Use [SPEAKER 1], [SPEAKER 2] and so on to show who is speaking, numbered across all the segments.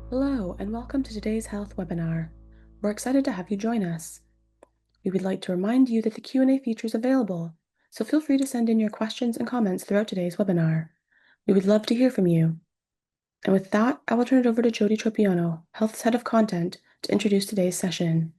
[SPEAKER 1] Hello, and welcome to today's health webinar. We're excited to have you join us. We would like to remind you that the Q&A feature is available, so feel free to send in your questions and comments throughout today's webinar. We would love to hear from you. And with that, I will turn it over to Jody Tropiano, Health's Head of Content, to introduce today's session.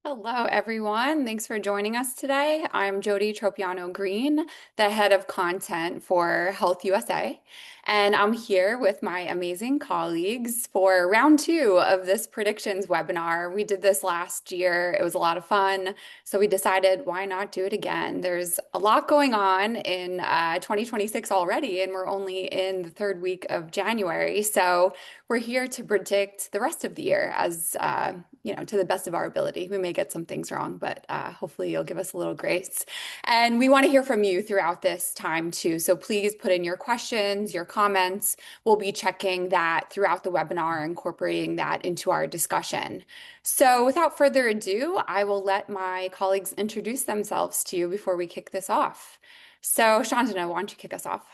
[SPEAKER 2] Hello, everyone. Thanks for joining us today. I'm Jody Tropiano Green, the head of content for Health USA, and I'm here with my amazing colleagues for round two of this predictions webinar. We did this last year. It was a lot of fun, so we decided why not do it again? There's a lot going on in 2026 already, and we're only in the third week of January. So we're here to predict the rest of the year as to the best of our ability. We may get some things wrong, but hopefully you'll give us a little grace. And we want to hear from you throughout this time too. So please put in your questions, your comments. We'll be checking that throughout the webinar, incorporating that into our discussion. So without further ado, I will let my colleagues introduce themselves to you before we kick this off. So Shantanu, why don't you kick us off?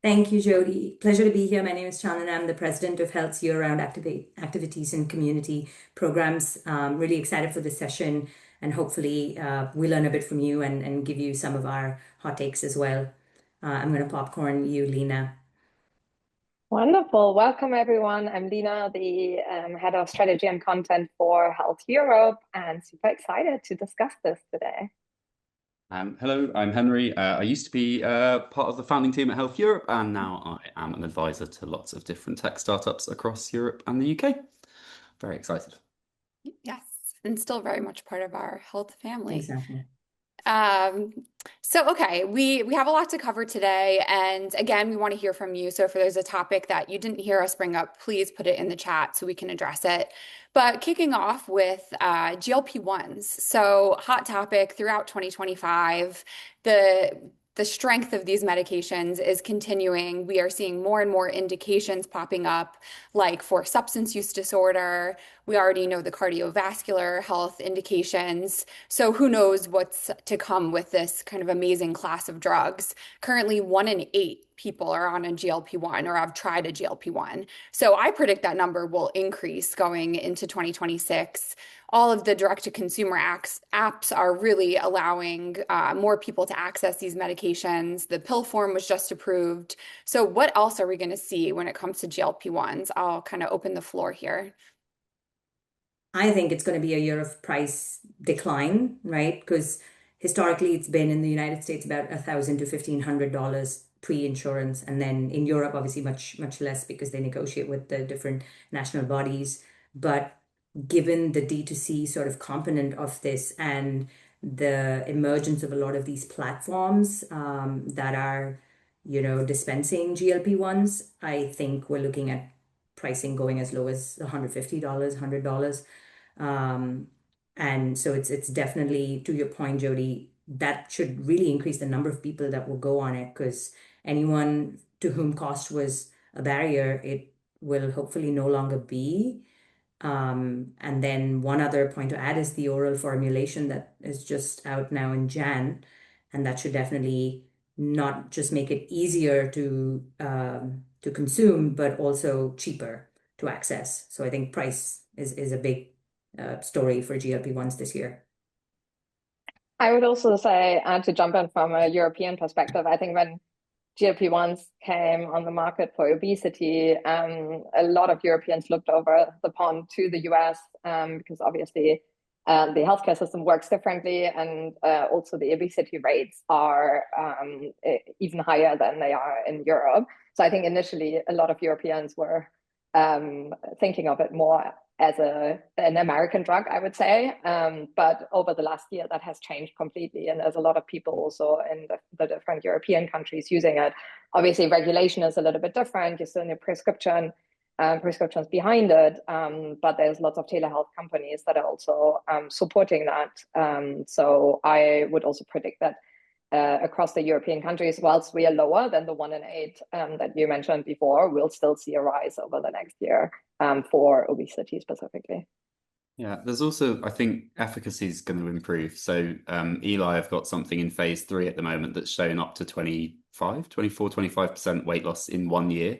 [SPEAKER 3] Thank you, Jody. Pleasure to be here. My name is Chandana. I'm the president of Health's year-round activities and community programs. Really excited for this session, and hopefully we learn a bit from you and give you some of our hot takes as well. I'm going to popcorn you, Lena.
[SPEAKER 4] Wonderful. Welcome, everyone. I'm Lena, the head of strategy and content for Health Europe, and super excited to discuss this today.
[SPEAKER 5] Hello, I'm Henry. I used to be part of the founding team at Health Europe, and now I am an advisor to lots of different tech startups across Europe and the UK. Very excited.
[SPEAKER 2] Yes, and still very much part of our health family.
[SPEAKER 3] Exactly.
[SPEAKER 2] Okay, we have a lot to cover today, and again, we want to hear from you. So if there's a topic that you didn't hear us bring up, please put it in the chat so we can address it. But kicking off with GLP-1s. So hot topic throughout 2025. The strength of these medications is continuing. We are seeing more and more indications popping up, like for substance use disorder. We already know the cardiovascular health indications. So who knows what's to come with this kind of amazing class of drugs. Currently, 1 in 8 people are on a GLP-1 or have tried a GLP-1. So I predict that number will increase going into 2026. All of the direct-to-consumer apps are really allowing more people to access these medications. The pill form was just approved. So what else are we going to see when it comes to GLP-1s? I'll kind of open the floor here.
[SPEAKER 3] I think it's going to be a year of price decline, right? Because historically, it's been in the United States about $1,000 to $1,500 pre-insurance, and then in Europe, obviously much less because they negotiate with the different national bodies. But given the D2C sort of component of this and the emergence of a lot of these platforms that are, dispensing GLP-1s, I think we're looking at pricing going as low as $150, $100. And so it's definitely, to your point, Jody, that should really increase the number of people that will go on it, because anyone to whom cost was a barrier, it will hopefully no longer be. And then one other point to add is the oral formulation that is just out now in Jan, and that should definitely not just make it easier to consume, but also cheaper to access. So I think price is a big story for GLP-1s this year.
[SPEAKER 4] I would also say, to jump in from a European perspective, I think when GLP-1s came on the market for obesity, a lot of Europeans looked over the pond to the US because obviously the healthcare system works differently, and also the obesity rates are even higher than they are in Europe. So I think initially a lot of Europeans were thinking of it more as an American drug, I would say. But over the last year, that has changed completely. And there's a lot of people also in the different European countries using it. Obviously, regulation is a little bit different. You still need prescriptions behind it. But there's lots of telehealth companies that are also supporting that. So I would also predict that across the European countries, whilst we are lower than the 1 in 8 that you mentioned before, we'll still see a rise over the next year for obesity specifically.
[SPEAKER 5] Yeah, there's also, I think, efficacy is going to improve. So Eli have got something in phase 3 at the moment that's shown up to 25% weight loss in 1 year.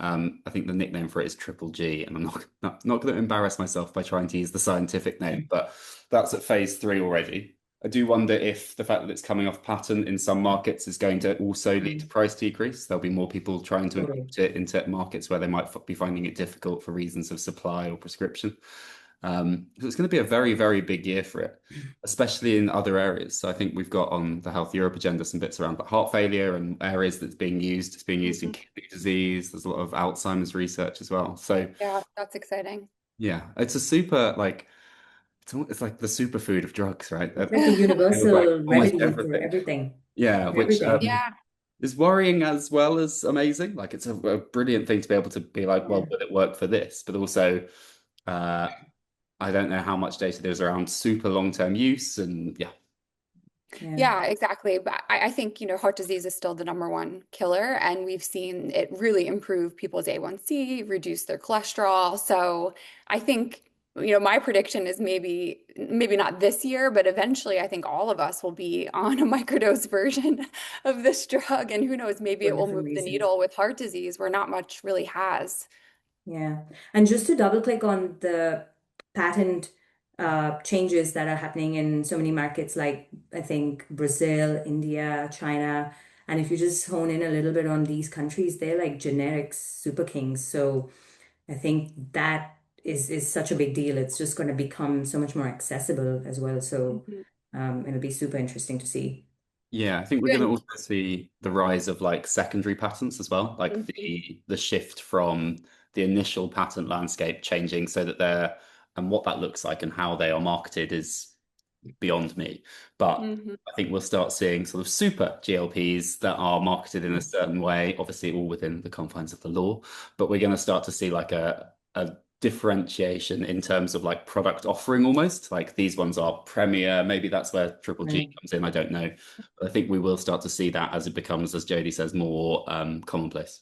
[SPEAKER 5] I think the nickname for it is Triple G, and I'm not going to embarrass myself by trying to use the scientific name, but that's at phase 3 already. I do wonder if the fact that it's coming off patent in some markets is going to also lead to price decrease. There'll be more people trying to
[SPEAKER 3] Totally.
[SPEAKER 5] import it into markets where they might be finding it difficult for reasons of supply or prescription. So it's going to be a very, very big year for it, especially in other areas. So I think we've got on the Health Europe agenda some bits around heart failure and areas that's being used. It's being used in kidney disease. There's a lot of Alzheimer's research as well. So
[SPEAKER 2] Yeah, that's exciting.
[SPEAKER 5] yeah, it's a super like it's like the superfood of drugs, right?
[SPEAKER 3] It's like the
[SPEAKER 5] Feels like
[SPEAKER 3] universal
[SPEAKER 5] almost
[SPEAKER 3] remedy for
[SPEAKER 5] everything.
[SPEAKER 3] everything.
[SPEAKER 5] Yeah,
[SPEAKER 3] For
[SPEAKER 5] which
[SPEAKER 3] everything.
[SPEAKER 2] Yeah.
[SPEAKER 5] is worrying as well as amazing. Like it's a brilliant thing to be able to be like, well,
[SPEAKER 3] Yeah.
[SPEAKER 5] will it work for this? But also, uh, I don't know how much data there's around super long-term use, and yeah.
[SPEAKER 3] Yeah.
[SPEAKER 2] Yeah, exactly. But I think, heart disease is still the number one killer, and we've seen it really improve people's A1C, reduce their cholesterol. So I think, my prediction is maybe not this year, but eventually I think all of us will be on a microdose version of this drug. And who knows, maybe
[SPEAKER 3] For
[SPEAKER 2] it will
[SPEAKER 3] different
[SPEAKER 2] move the
[SPEAKER 3] reasons.
[SPEAKER 2] needle with heart disease where not much really has.
[SPEAKER 3] Yeah. And just to double click on the patent changes that are happening in so many markets, like I think Brazil, India, China. And if you just hone in a little bit on these countries, they're like generics super kings. So I think that is such a big deal. It's just going to become so much more accessible as well. So
[SPEAKER 2] Mhm.
[SPEAKER 3] it'll be super interesting to see.
[SPEAKER 5] Yeah, I think we're going to also see the rise of like secondary patents as well, like
[SPEAKER 2] Mhm.
[SPEAKER 5] the shift from the initial patent landscape changing so that they're and what that looks like and how they are marketed is beyond me. But
[SPEAKER 2] Mhm.
[SPEAKER 5] I think we'll start seeing sort of super GLPs that are marketed in a certain way, obviously all within the confines of the law. But we're going to start to see like a differentiation in terms of like product offering almost. Like these ones are premier. Maybe that's where Triple G
[SPEAKER 3] Right.
[SPEAKER 5] comes in. I don't know. But I think we will start to see that as it becomes, as Jodie says, more commonplace.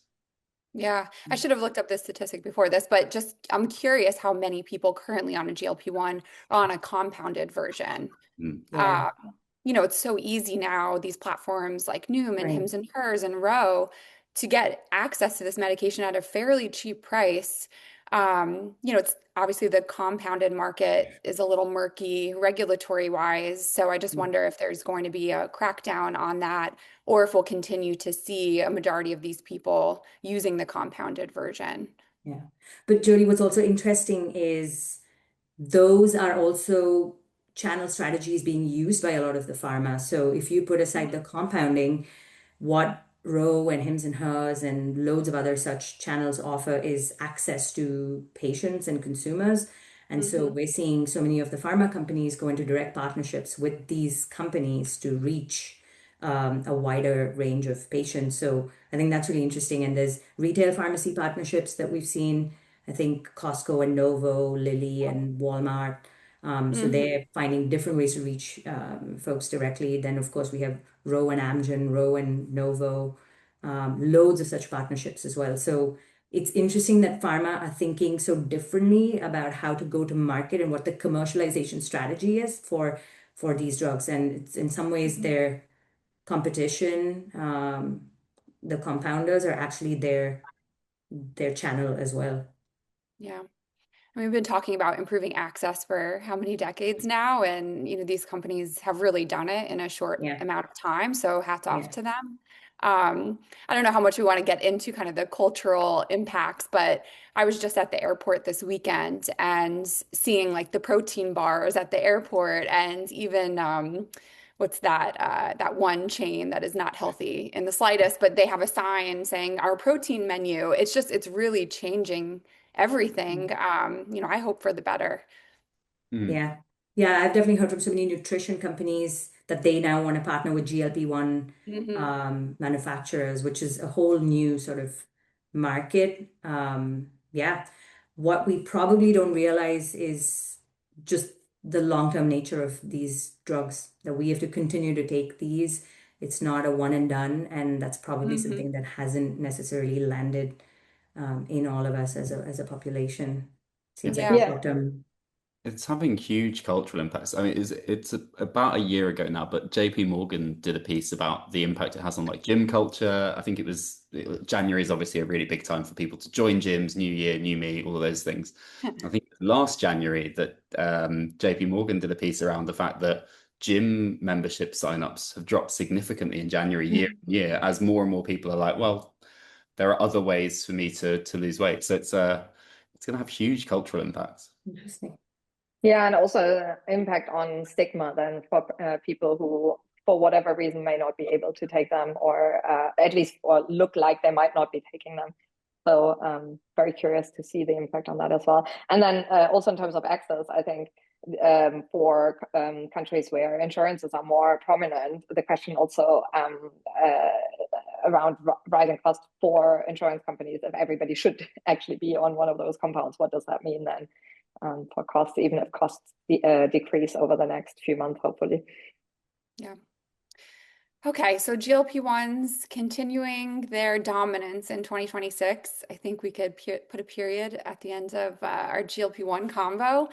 [SPEAKER 2] Yeah, I should have looked up this statistic before this, but just I'm curious how many people currently on a GLP-1 are on a compounded version.
[SPEAKER 5] Mm.
[SPEAKER 3] Yeah.
[SPEAKER 2] It's so easy now, these platforms like Noom and
[SPEAKER 3] Right.
[SPEAKER 2] Hims and Hers and Row to get access to this medication at a fairly cheap price. It's obviously the compounded market is a little murky regulatory wise. So I just wonder if there's going to be a crackdown on that or if we'll continue to see a majority of these people using the compounded version.
[SPEAKER 3] Yeah. But Jody, what's also interesting is those are also channel strategies being used by a lot of the pharma. So if you put aside the compounding, what Row and Hims and Hers and loads of other such channels offer is access to patients and consumers. And so
[SPEAKER 2] Hmm.
[SPEAKER 3] we're seeing so many of the pharma companies go into direct partnerships with these companies to reach a wider range of patients. So I think that's really interesting. And there's retail pharmacy partnerships that we've seen. I think Costco and Novo, Lilly and Walmart. So
[SPEAKER 2] Hmm.
[SPEAKER 3] they're finding different ways to reach folks directly. Then, of course, we have Row and Amgen, Row and Novo, loads of such partnerships as well. So it's interesting that pharma are thinking so differently about how to go to market and what the commercialization strategy is for these drugs. And it's in some ways their competition, the compounders are actually their channel as well.
[SPEAKER 2] Yeah. We've been talking about improving access for how many decades now, and these companies have really done it in a short
[SPEAKER 3] Yeah,
[SPEAKER 2] amount of time. So hats off
[SPEAKER 3] yeah.
[SPEAKER 2] to them. I don't know how much we want to get into kind of the cultural impacts, but I was just at the airport this weekend and seeing like the protein bars at the airport, and even what's that one chain that is not healthy in the slightest, but they have a sign saying our protein menu. It's really changing everything. I hope for the better.
[SPEAKER 5] Mm.
[SPEAKER 3] Yeah. Yeah, I've definitely heard from so many nutrition companies that they now want to partner with GLP-1
[SPEAKER 2] Hmm.
[SPEAKER 3] manufacturers, which is a whole new sort of market. Yeah. What we probably don't realize is just the long-term nature of these drugs, that we have to continue to take these. It's not a one and done, and that's probably
[SPEAKER 2] Hmm.
[SPEAKER 3] something that hasn't necessarily landed in all of us as a population. Seems like
[SPEAKER 2] Yeah.
[SPEAKER 3] a
[SPEAKER 4] Yeah.
[SPEAKER 3] short-term.
[SPEAKER 5] It's having huge cultural impacts. I mean, about a year ago now, but JP Morgan did a piece about the impact it has on like gym culture. I think January is obviously a really big time for people to join gyms, new year, new me, all of those things. I think last January that JP Morgan did a piece around the fact that gym membership signups have dropped significantly in January year as more and more people are like, well, there are other ways for me to lose weight. So it's going to have huge cultural impacts.
[SPEAKER 3] Interesting.
[SPEAKER 4] Yeah, and also impact on stigma then for people who, for whatever reason, may not be able to take them, or at least or look like they might not be taking them. So very curious to see the impact on that as well. And then also in terms of access, I think for countries where insurances are more prominent, the question also around rising costs for insurance companies, if everybody should actually be on one of those compounds, what does that mean then? For costs, even if costs decrease over the next few months, hopefully.
[SPEAKER 2] Yeah. Okay, so GLP-1s continuing their dominance in 2026. I think we could put a period at the end of our GLP-1 convo,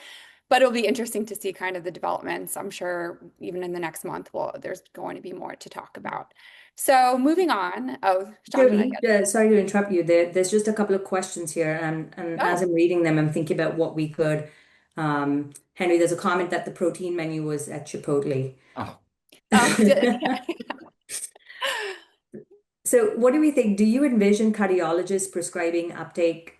[SPEAKER 2] but it'll be interesting to see kind of the developments. I'm sure even in the next month, there's going to be more to talk about. So moving on. Oh,
[SPEAKER 3] Jody,
[SPEAKER 2] Chandana.
[SPEAKER 3] sorry to interrupt you. There's just a couple of questions here, and as I'm reading them, I'm thinking about what we could. Henry, there's a comment that the protein menu was at Chipotle.
[SPEAKER 5] Oh,
[SPEAKER 3] So what do we think? Do you envision cardiologists prescribing uptake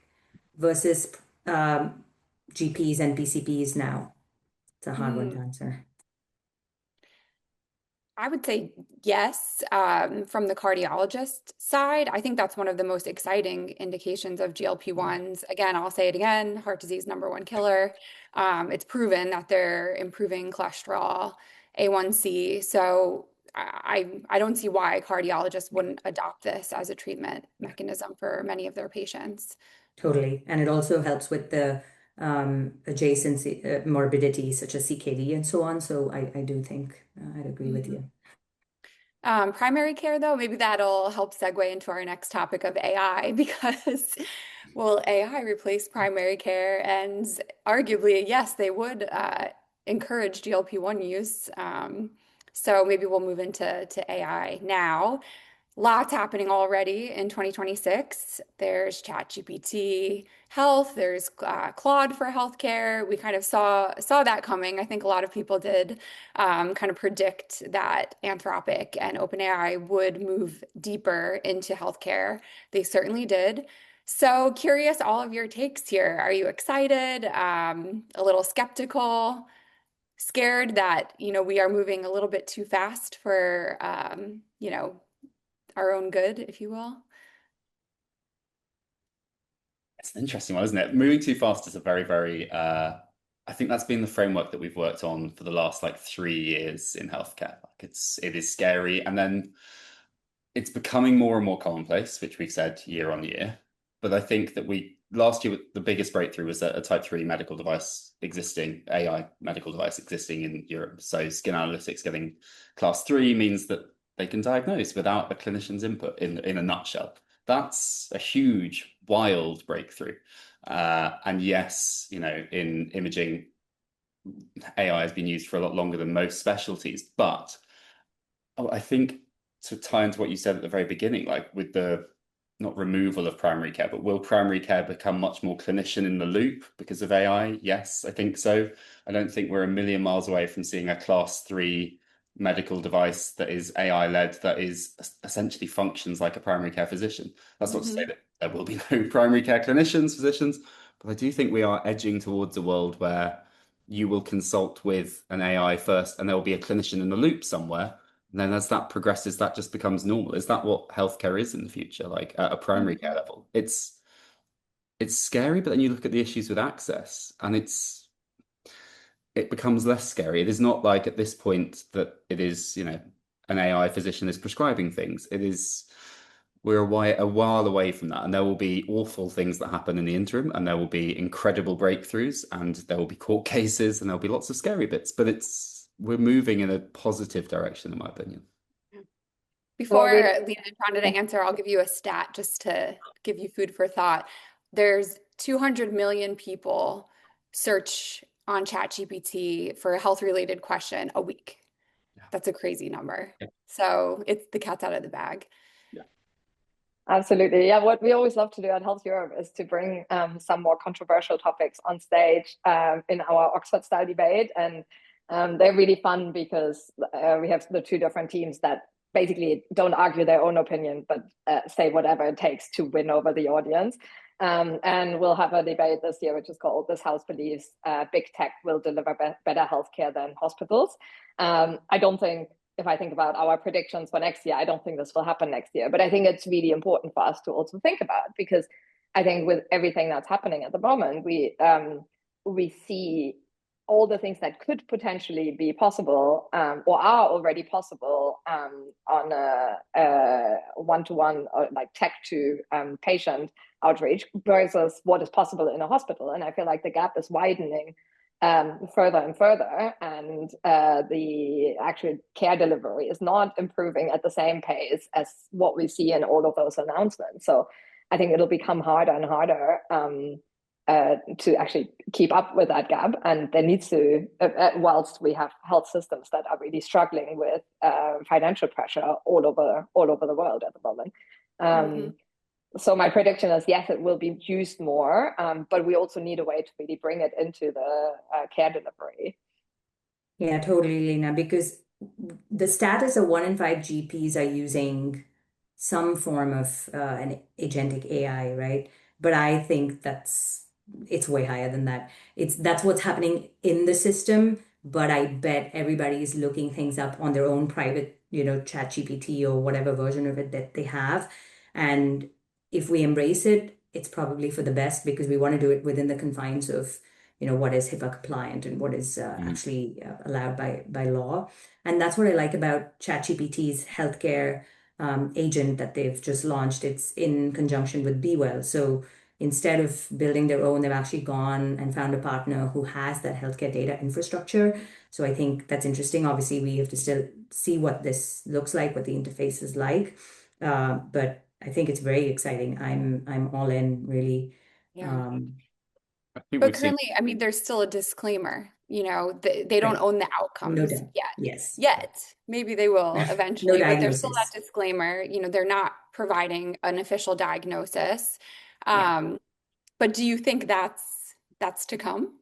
[SPEAKER 3] versus GPs and PCPs now? It's a hard one to answer.
[SPEAKER 2] I would say yes, from the cardiologist side. I think that's one of the most exciting indications of GLP-1s. Again, I'll say it again, heart disease #1 killer. It's proven that they're improving cholesterol, A1C. So I don't see why cardiologists wouldn't adopt this as a treatment mechanism for many of their patients.
[SPEAKER 3] Totally. And it also helps with the adjacent morbidity such as CKD and so on. So I do think I'd agree with you.
[SPEAKER 2] Primary care, though, maybe that'll help segue into our next topic of AI, because will AI replace primary care? And arguably, yes, they would encourage GLP-1 use. So maybe we'll move into AI now. Lots happening already in 2026. There's ChatGPT Health, there's Claude for healthcare. We kind of saw that coming. I think a lot of people did kind of predict that Anthropic and OpenAI would move deeper into healthcare. They certainly did. So curious all of your takes here. Are you excited? A little skeptical? Scared that, we are moving a little bit too fast for, our own good, if you will?
[SPEAKER 5] it's an interesting one, isn't it? Moving too fast is a very, very, I think that's been the framework that we've worked on for the last 3 years in healthcare. It is scary. And then it's becoming more and more commonplace, which we've said year on year. But I think that last year, the biggest breakthrough was a type 3 medical device AI medical device existing in Europe. So skin analytics getting class 3 means that they can diagnose without a clinician's input in a nutshell. That's a huge, wild breakthrough. And yes, in imaging, AI has been used for a lot longer than most specialties. But I think to tie into what you said at the very beginning, with the not removal of primary care, but will primary care become much more clinician in the loop because of AI? Yes, I think so. I don't think we're a million miles away from seeing a class 3 medical device that is AI-led, that is essentially functions like a primary care physician. That's not to say that there will be no primary care physicians, but I do think we are edging towards a world where you will consult with an AI first and there will be a clinician in the loop somewhere. And then as that progresses, that just becomes normal. Is that what healthcare is in the future, at a primary care level? It's scary, but then you look at the issues with access and it becomes less scary. It is not like at this point that it is, an AI physician is prescribing things. We're a while away from that, and there will be awful things that happen in the interim, and there will be incredible breakthroughs, and there will be court cases, and there'll be lots of scary bits, but we're moving in a positive direction, in my opinion.
[SPEAKER 2] Before Lena and Rhonda to answer, I'll give you a stat just to give you food for thought. There's 200 million people search on ChatGPT for a health-related question a week. That's a crazy number. So it's the cat's out of the bag.
[SPEAKER 4] Absolutely. Yeah, what we always love to do at Health Europe is to bring some more controversial topics on stage in our Oxford style debate. And they're really fun because we have the two different teams that basically don't argue their own opinion, but say whatever it takes to win over the audience. And we'll have a debate this year, which is called This House Believes Big Tech Will Deliver Better Healthcare Than Hospitals. I don't think, if I think about our predictions for next year, I don't think this will happen next year. But I think it's really important for us to also think about, because I think with everything that's happening at the moment, we see all the things that could potentially be possible or are already possible on a one-to-one or like tech to patient outreach versus what is possible in a hospital. And I feel like the gap is widening further and further, and the actual care delivery is not improving at the same pace as what we see in all of those announcements. So I think it'll become harder and harder to actually keep up with that gap. And there needs to, whilst we have health systems that are really struggling with financial pressure all over the world at the moment. So my prediction is, yes, it will be used more, but we also need a way to really bring it into the care delivery.
[SPEAKER 3] Yeah, totally, Lena, because the stat is that 1 in 5 GPs are using some form of an agentic AI, right? But I think it's way higher than that. That's what's happening in the system, but I bet everybody is looking things up on their own private, ChatGPT or whatever version of it that they have. And if we embrace it, it's probably for the best, because we want to do it within the confines of, what is HIPAA compliant and what is actually allowed by law. And that's what I like about ChatGPT's healthcare agent that they've just launched. It's in conjunction with BeWell. So instead of building their own, they've actually gone and found a partner who has that healthcare data infrastructure. So I think that's interesting. Obviously, we have to still see what this looks like, what the interface is like. But I think it's very exciting. I'm all in, really.
[SPEAKER 2] Yeah.
[SPEAKER 5] I think
[SPEAKER 2] But
[SPEAKER 5] we've seen.
[SPEAKER 2] currently, I mean, there's still a disclaimer, they don't
[SPEAKER 3] Right.
[SPEAKER 2] own the
[SPEAKER 3] No
[SPEAKER 2] outcomes
[SPEAKER 3] doubt.
[SPEAKER 2] yet.
[SPEAKER 3] Yes.
[SPEAKER 2] Yet. Maybe they will
[SPEAKER 3] No
[SPEAKER 2] eventually, but there's still that
[SPEAKER 3] diagnosis.
[SPEAKER 2] disclaimer, they're not providing an official diagnosis.
[SPEAKER 3] Yeah.
[SPEAKER 2] But do you think that's to come?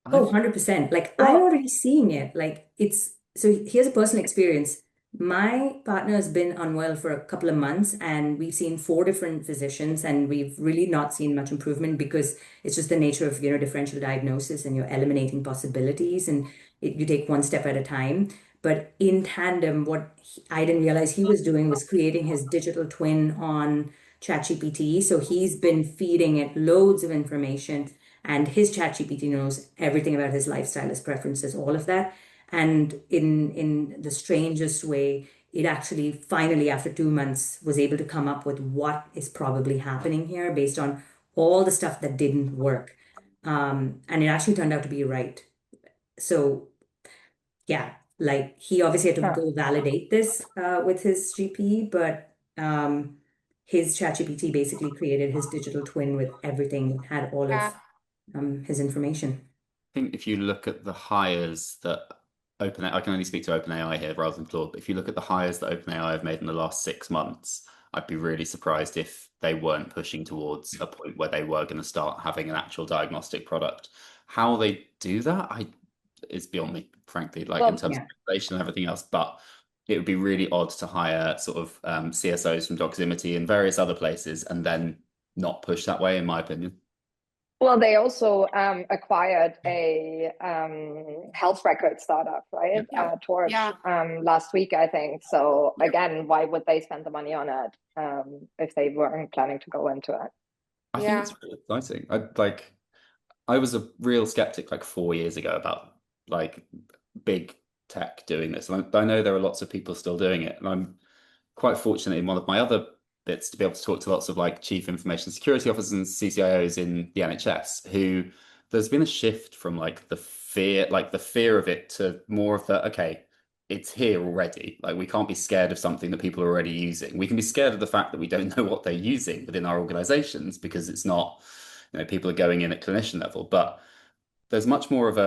[SPEAKER 3] Oh,
[SPEAKER 5] I
[SPEAKER 3] 100%. Like, I'm
[SPEAKER 4] Well,
[SPEAKER 3] already seeing it. Like, so here's a personal experience. My partner has been unwell for a couple of months, and we've seen 4 different physicians, and we've really not seen much improvement, because it's just the nature of, differential diagnosis, and you're eliminating possibilities, and you take one step at a time. But in tandem, I didn't realize he was doing was creating his digital twin on ChatGPT. So he's been feeding it loads of information, and his ChatGPT knows everything about his lifestyle, his preferences, all of that. And in the strangest way, it actually finally, after 2 months, was able to come up with what is probably happening here based on all the stuff that didn't work. And it actually turned out to be right. So yeah, like, he obviously had to
[SPEAKER 4] yeah.
[SPEAKER 3] go validate this with his GP, but his ChatGPT basically created his digital twin with everything, had all of
[SPEAKER 2] Yeah.
[SPEAKER 3] his information.
[SPEAKER 5] think if you look at the hires that OpenAI, I can only speak to OpenAI here rather than Claude, but if you look at the hires that OpenAI have made in the last 6 months, I'd be really surprised if they weren't pushing towards a point where they were going to start having an actual diagnostic product. How they do that, is beyond me, frankly, like in
[SPEAKER 4] Well,
[SPEAKER 5] terms of
[SPEAKER 3] Yeah.
[SPEAKER 5] regulation and everything else. But it would be really odd to hire sort of CSOs from Doximity and various other places and then not push that way, in my opinion.
[SPEAKER 4] Well, they also acquired a health record startup, right?
[SPEAKER 2] Yep.
[SPEAKER 4] Torch
[SPEAKER 2] Yeah.
[SPEAKER 4] last week, I think. So
[SPEAKER 5] Yep.
[SPEAKER 4] again, why would they spend the money on it if they weren't planning to go into it?
[SPEAKER 5] I think
[SPEAKER 2] Yeah.
[SPEAKER 5] it's really exciting. I was a real skeptic like 4 years ago about like big tech doing this. And I know there are lots of people still doing it. And I'm quite fortunate in one of my other bits to be able to talk to lots of like chief information security officers and CCIOs in the NHS who there's been a shift from like the fear of it to more of the, okay, it's here already. Like, we can't be scared of something that people are already using. We can be scared of the fact that we don't know what they're using within our organizations because it's not, people are going in at clinician level. But there's much more of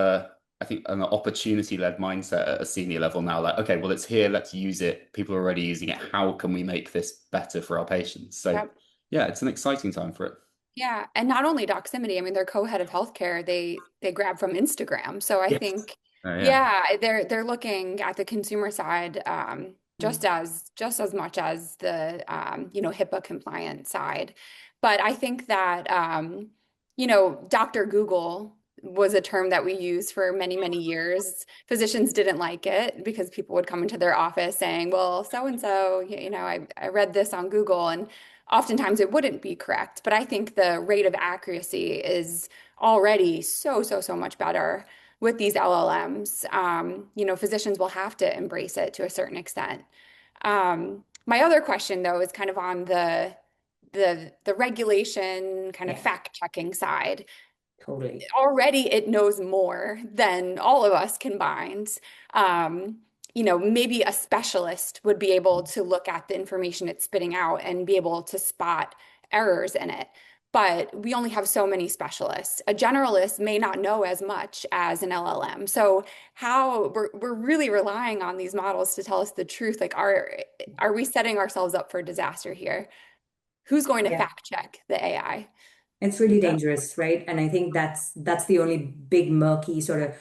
[SPEAKER 5] I think, an opportunity-led mindset at a senior level now. Like, okay, well, it's here, let's use it. People are already using it. How can we make this better for our patients? So,
[SPEAKER 2] Yep.
[SPEAKER 5] yeah, it's an exciting time for it.
[SPEAKER 2] Yeah, and not only Doximity, I mean, their co-head of healthcare, they grab from Instagram. So I
[SPEAKER 5] Yes.
[SPEAKER 2] think,
[SPEAKER 5] Oh, yeah.
[SPEAKER 2] yeah, they're looking at the consumer side just as much as the HIPAA compliant side. But I think that Dr. Google was a term that we used for many, many years. Physicians didn't like it because people would come into their office saying, well, so and so, I read this on Google, and oftentimes it wouldn't be correct, but I think the rate of accuracy is already so much better with these LLMs. Physicians will have to embrace it to a certain extent. My other question, though, is kind of on the regulation kind of
[SPEAKER 3] Yeah,
[SPEAKER 2] fact checking side.
[SPEAKER 3] totally.
[SPEAKER 2] Already it knows more than all of us combined. Maybe a specialist would be able to look at the information it's spitting out and be able to spot errors in it. But we only have so many specialists. A generalist may not know as much as an LLM. So how we're really relying on these models to tell us the truth. Like, are we setting ourselves up for disaster here? Who's going to
[SPEAKER 3] Yeah.
[SPEAKER 2] fact check the AI?
[SPEAKER 3] It's really dangerous, right? And I think that's the only big murky sort of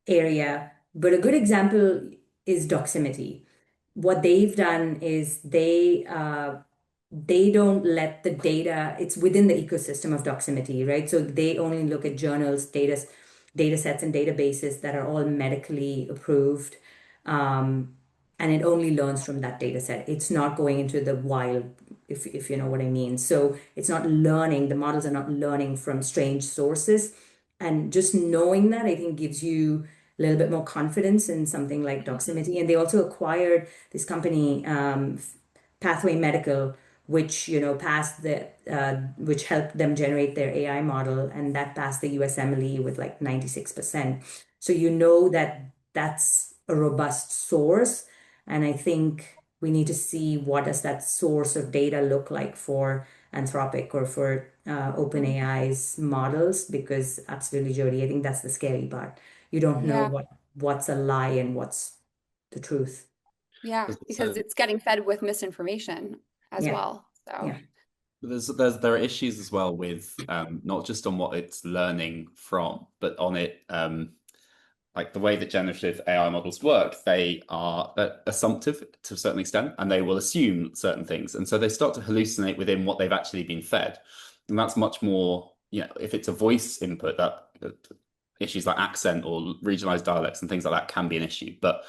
[SPEAKER 3] area. But a good example is Doximity. What they've done is they don't let the data, it's within the ecosystem of Doximity, right? So they only look at journals, data sets and databases that are all medically approved. And it only learns from that data set. It's not going into the wild, if you know what I mean. So it's not learning, the models are not learning from strange sources. And just knowing that, I think, gives you a little bit more confidence in something like Doximity. And they also acquired this company, Pathway Medical, which passed which helped them generate their AI model, and that passed the USMLE with like 96%. So that that's a robust source, and I think we need to see what does that source of data look like for Anthropic or for OpenAI's models, because absolutely, Jody, I think that's the scary part. You don't know
[SPEAKER 2] Yeah.
[SPEAKER 3] what's a lie and what's the truth.
[SPEAKER 2] Yeah, because it's getting fed with misinformation as
[SPEAKER 3] Yeah,
[SPEAKER 2] well. So,
[SPEAKER 3] yeah.
[SPEAKER 5] There are issues as well with not just on what it's learning from, but on it like the way that generative AI models work. They are assumptive to a certain extent, and they will assume certain things, and so they start to hallucinate within what they've actually been fed, and that's much more, if it's a voice input, that issues like accent or regionalized dialects and things like that can be an issue, but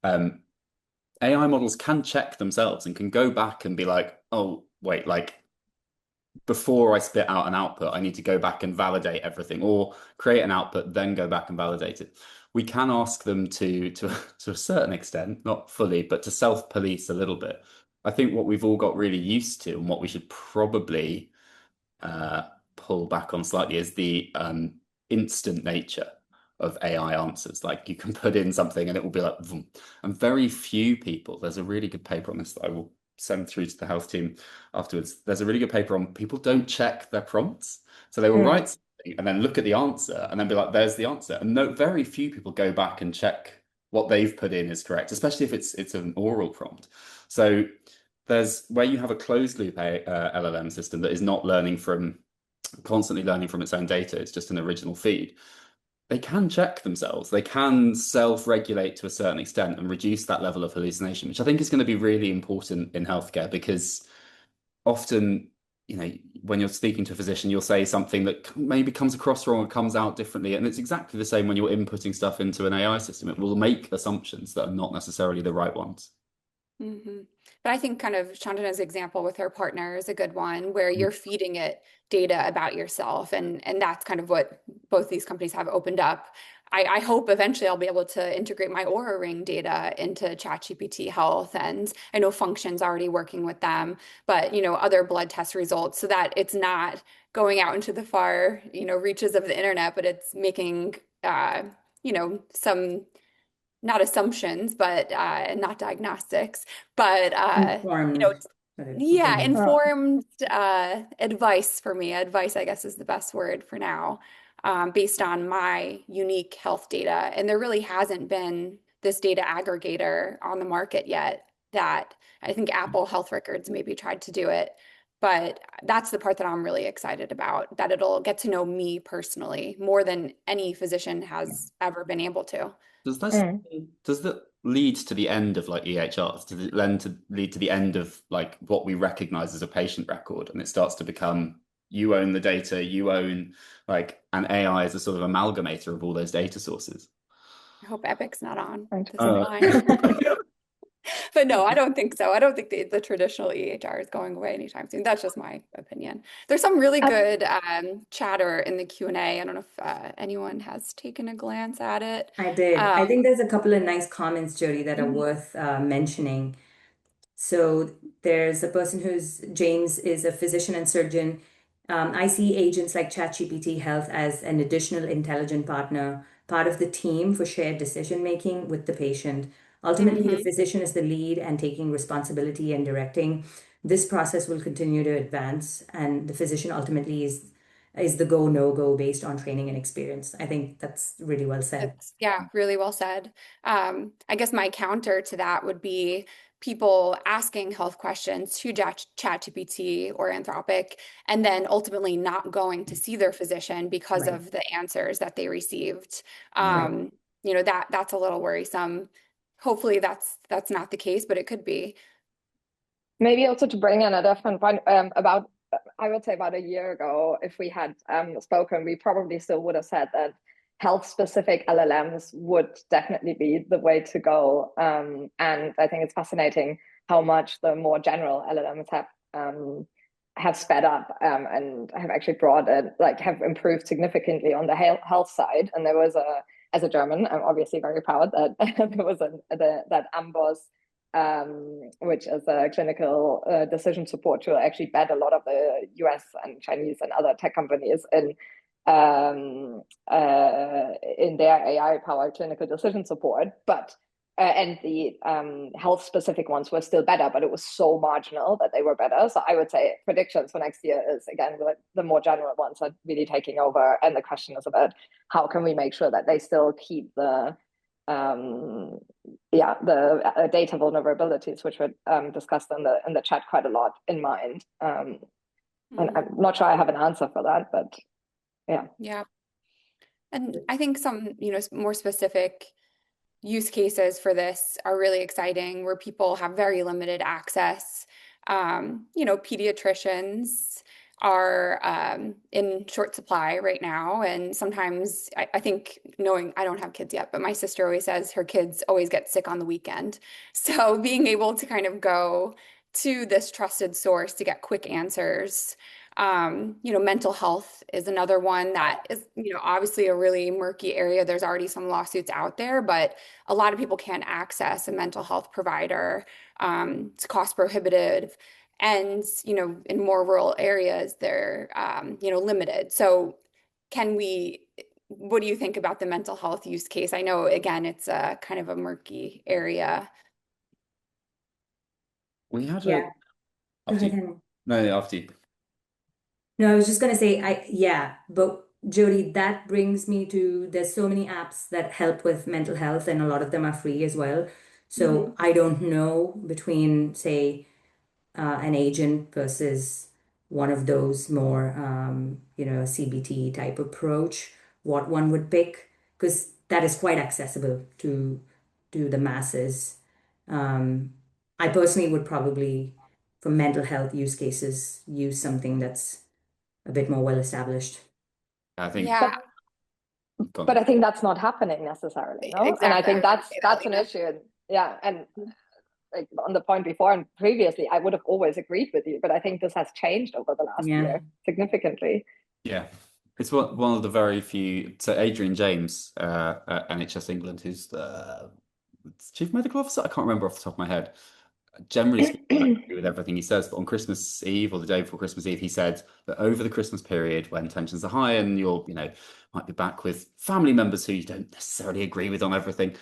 [SPEAKER 5] AI models can check themselves and can go back and be like, oh, wait, like before I spit out an output, I need to go back and validate everything, or create an output, then go back and validate it. We can ask them to a certain extent, not fully, but to self-police a little bit. I think what we've all got really used to, and what we should probably uh, pull back on slightly, is the instant nature of AI answers. Like, you can put in something and it will be like, vroom. And very few people, there's a really good paper on this that I will send through to the health team afterwards. There's a really good paper on people don't check their prompts. So they will write something and then look at the answer and then be like, there's the answer. And no, very few people go back and check what they've put in is correct, especially if it's an oral prompt. So there's where you have a closed loop LLM system that is not constantly learning from its own data. It's just an original feed. They can check themselves. They can self-regulate to a certain extent and reduce that level of hallucination, which I think is going to be really important in healthcare, because often, when you're speaking to a physician, you'll say something that maybe comes across wrong or comes out differently. And it's exactly the same when you're inputting stuff into an AI system. It will make assumptions that are not necessarily the right ones.
[SPEAKER 2] But I think kind of Shandana's example with her partner is a good one, where you're feeding it data about yourself, and that's kind of what both these companies have opened up. I hope eventually I'll be able to integrate my Aura Ring data into ChatGPT Health, and I know Function's already working with them, but other blood test results, so that it's not going out into the far reaches of the internet, but it's making some, not assumptions, but not diagnostics, but
[SPEAKER 3] Informed.
[SPEAKER 2] yeah,
[SPEAKER 3] Opinion.
[SPEAKER 2] informed advice for me. Advice, I guess, is the best word for now. based on my unique health data. And there really hasn't been this data aggregator on the market yet that I think Apple Health Records maybe tried to do it. But that's the part that I'm really excited about, that it'll get to know me personally more than any physician has ever been able to.
[SPEAKER 5] Does that lead to the end of like EHRs? Does it lead to the end of like what we recognize as a patient record, and it starts to become you own the data, you own like an AI is a sort of amalgamator of all those data sources?
[SPEAKER 2] I hope Epic's not on this
[SPEAKER 5] Uh,
[SPEAKER 2] line. But no, I don't think so. I don't think the traditional EHR is going away anytime soon. That's just my opinion. There's some really good chatter in the Q&A. I don't know if anyone has taken a glance at it.
[SPEAKER 3] I did. I think there's a couple of nice comments, Jody, that are
[SPEAKER 2] Mhm.
[SPEAKER 3] worth mentioning. So there's a person James is a physician and surgeon. I see agents like ChatGPT Health as an additional intelligent partner, part of the team for shared decision making with the patient. Ultimately, the physician is the lead and taking responsibility and directing. This process will continue to advance, and the physician ultimately is the go, no go based on training and experience. I think that's really well said.
[SPEAKER 2] Yeah, really well said. I guess my counter to that would be people asking health questions to ChatGPT or Anthropic, and then ultimately not going to see their physician because
[SPEAKER 3] Right.
[SPEAKER 2] of the answers that they received.
[SPEAKER 3] Right.
[SPEAKER 2] That's a little worrisome. Hopefully that's not the case, but it could be.
[SPEAKER 4] Maybe also to bring in a different point about, I would say about a year ago, if we had spoken, we probably still would have said that health-specific LLMs would definitely be the way to go. And I think it's fascinating how much the more general LLMs have sped up and have actually brought it, like have improved significantly on the health side. And there was as a German, I'm obviously very proud that there was that Ambos, which is a clinical decision support tool, actually bet a lot of the US and Chinese and other tech companies in their AI-powered clinical decision support. But and the health-specific ones were still better, but it was so marginal that they were better. So I would say predictions for next year is, again, the more general ones are really taking over. And the question is about how can we make sure that they still keep the data vulnerabilities, which were discussed in the chat quite a lot, in mind. And I'm not sure I have an answer for that, but yeah.
[SPEAKER 2] Yeah. And I think some, more specific use cases for this are really exciting, where people have very limited access. Pediatricians are in short supply right now. And sometimes I think, knowing I don't have kids yet, but my sister always says her kids always get sick on the weekend. So being able to kind of go to this trusted source to get quick answers. Mental health is another one that is, obviously a really murky area. There's already some lawsuits out there, but a lot of people can't access a mental health provider. It's cost prohibitive. And, in more rural areas, they're, limited. So what do you think about the mental health use case? I know, again, it's a kind of a murky area.
[SPEAKER 5] We had
[SPEAKER 3] Yeah. Go
[SPEAKER 5] after
[SPEAKER 3] ahead,
[SPEAKER 5] you.
[SPEAKER 3] Henry.
[SPEAKER 5] No, after you.
[SPEAKER 3] No, I was just gonna say, but Jody, that brings me to there's so many apps that help with mental health, and a lot of them are free as well. So I don't know between, say, an agent versus one of those more, CBT type approach, what one would pick, because that is quite accessible to the masses. I personally would probably, for mental health use cases, use something that's a bit more well established.
[SPEAKER 5] I think.
[SPEAKER 2] Yeah,
[SPEAKER 4] But I think that's not happening necessarily, no?
[SPEAKER 2] exactly.
[SPEAKER 4] And I think
[SPEAKER 2] I was gonna say that,
[SPEAKER 4] that's an
[SPEAKER 2] Lena.
[SPEAKER 4] issue. Yeah, and like on the point before and previously, I would have always agreed with you, but I think this has changed over the last
[SPEAKER 3] Yeah.
[SPEAKER 4] year significantly.
[SPEAKER 5] Yeah, it's one of the very few. So Adrian James at NHS England, who's the chief medical officer. I can't remember off the top of my head. Generally speaking, I agree with everything he says, but on Christmas Eve or the day before Christmas Eve, he said that over the Christmas period, when tensions are high and you're, might be back with family members who you don't necessarily agree with on everything,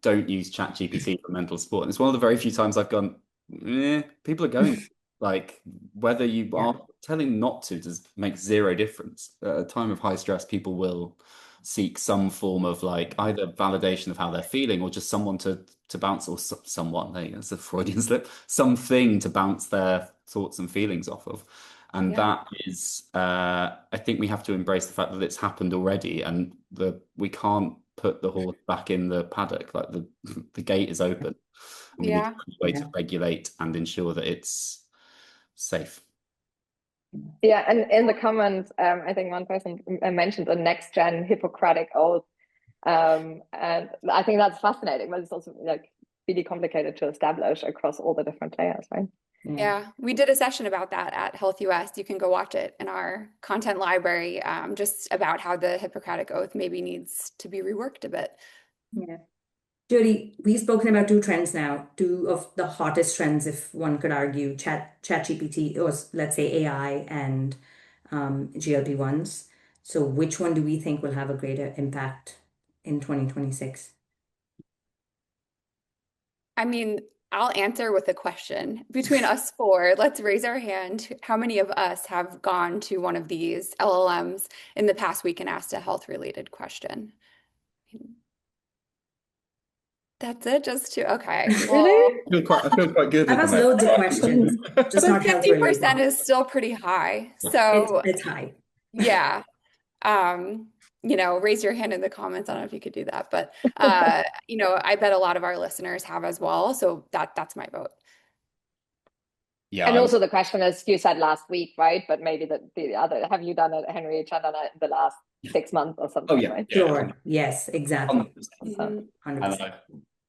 [SPEAKER 5] don't use ChatGPT for mental support. And it's one of the very few times I've gone, people are going. Like whether you are telling not to does make zero difference. At a time of high stress, people will seek some form of like either validation of how they're feeling or just someone to bounce or someone. There you go, it's a Freudian slip. Something to bounce their thoughts and feelings off of. And that is, I think we have to embrace the fact that it's happened already, and we can't put the horse back in the paddock. Like the gate is open, and we need to find a way to regulate and ensure that it's safe.
[SPEAKER 4] Yeah, and in the comments, I think one person mentioned the next gen Hippocratic oath, and I think that's fascinating, but it's also like really complicated to establish across all the different layers, right?
[SPEAKER 2] Yeah, we did a session about that at Health US. You can go watch it in our content library, just about how the Hippocratic Oath maybe needs to be reworked a bit.
[SPEAKER 3] Yeah. Jody, we've spoken about two trends now, two of the hottest trends, if one could argue, ChatGPT, or let's say AI and GLP-1s. So which one do we think will have a greater impact in 2026?
[SPEAKER 2] I mean, I'll answer with a question. Between us four, let's raise our hand. How many of us have gone to one of these LLMs in the past week and asked a health-related question? That's it, just two. Okay.
[SPEAKER 4] Really?
[SPEAKER 5] I feel quite good.
[SPEAKER 3] I've asked loads of questions, just not health
[SPEAKER 2] 50%
[SPEAKER 3] related.
[SPEAKER 2] is still pretty high. So
[SPEAKER 3] It's high.
[SPEAKER 2] yeah. Raise your hand in the comments. I don't know if you could do that, but I bet a lot of our listeners have as well. So that's my vote.
[SPEAKER 5] Yeah.
[SPEAKER 4] And also the question is, you said last week, right? But maybe the other, have you done it, Henry, in the last 6 months or something?
[SPEAKER 5] Oh yeah,
[SPEAKER 4] right?
[SPEAKER 3] Sure. Yes, exactly.
[SPEAKER 5] 100%.
[SPEAKER 3] 100%.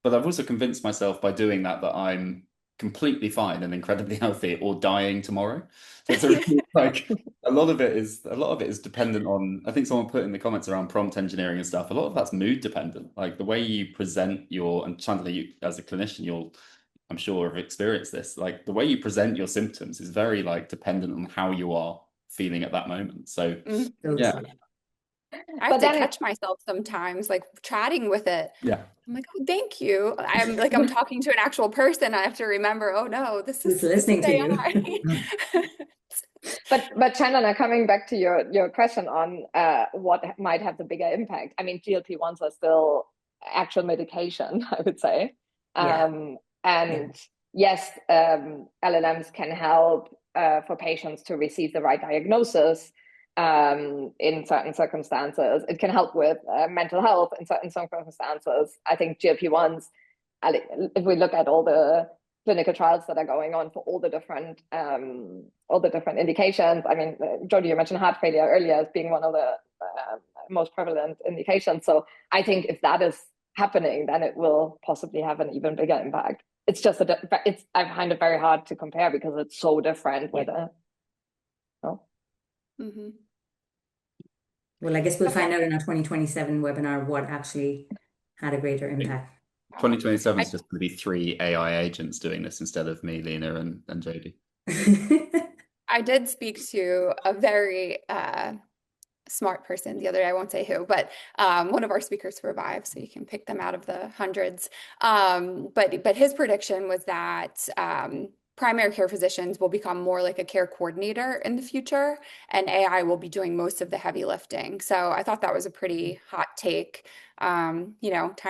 [SPEAKER 5] But I've also convinced myself by doing that I'm completely fine and incredibly healthy, or dying tomorrow. So it's like a lot of it is dependent on, I think someone put in the comments around prompt engineering and stuff, a lot of that's mood dependent. Like the way you present and Chandler, you as a clinician, I'm sure have experienced this. Like the way you present your symptoms is very like dependent on how you are feeling at that moment. So yeah.
[SPEAKER 2] I have to catch myself sometimes, like chatting with it.
[SPEAKER 5] Yeah.
[SPEAKER 2] I'm like, oh, thank you. I'm talking to an actual person. I have to remember, oh no, this is
[SPEAKER 3] listening to
[SPEAKER 2] AI.
[SPEAKER 3] you.
[SPEAKER 4] But Chandler, coming back to your question on what might have the bigger impact. I mean, GLP-1s are still actual medication, I would say. Yes, LLMs can help for patients to receive the right diagnosis in certain circumstances. It can help with mental health in certain circumstances. I think GLP-1s, if we look at all the clinical trials that are going on for all the different indications. I mean, Jody, you mentioned heart failure earlier as being one of the most prevalent indications. So I think if that is happening, then it will possibly have an even bigger impact. It's just I find it very hard to compare because it's so different. Well,
[SPEAKER 3] I guess we'll find out in our 2027 webinar what actually had a greater impact.
[SPEAKER 5] 2027 is just going to be 3 AI agents doing this instead of me, Lena, and Jody.
[SPEAKER 2] I did speak to a very smart person the other day. I won't say who, but one of our speakers for ViVE, so you can pick them out of the hundreds. But his prediction was that primary care physicians will become more like a care coordinator in the future, and AI will be doing most of the heavy lifting. So I thought that was a pretty hot take. Time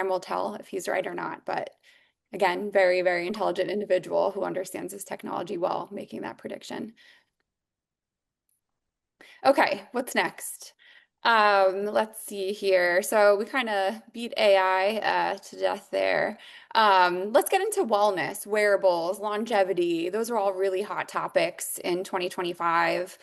[SPEAKER 2] will tell if he's right or not. But again, very, very intelligent individual who understands this technology well, making that prediction. Okay, what's next? Let's see here. So we kind of beat AI to death there. Let's get into wellness, wearables, longevity. Those are all really hot topics in 2025.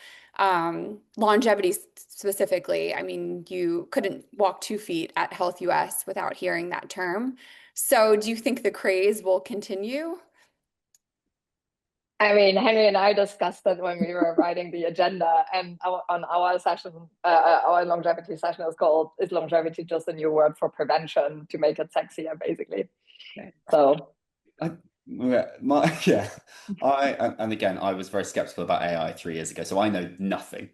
[SPEAKER 2] Longevity specifically, I mean, you couldn't walk 2 feet at Health US without hearing that term. So do you think the craze will continue?
[SPEAKER 4] I mean, Henry and I discussed it when we were writing the agenda, and on our session, our longevity session is longevity just a new word for prevention to make it sexier, basically? So,
[SPEAKER 5] and again, I was very skeptical about AI 3 years ago, so I know nothing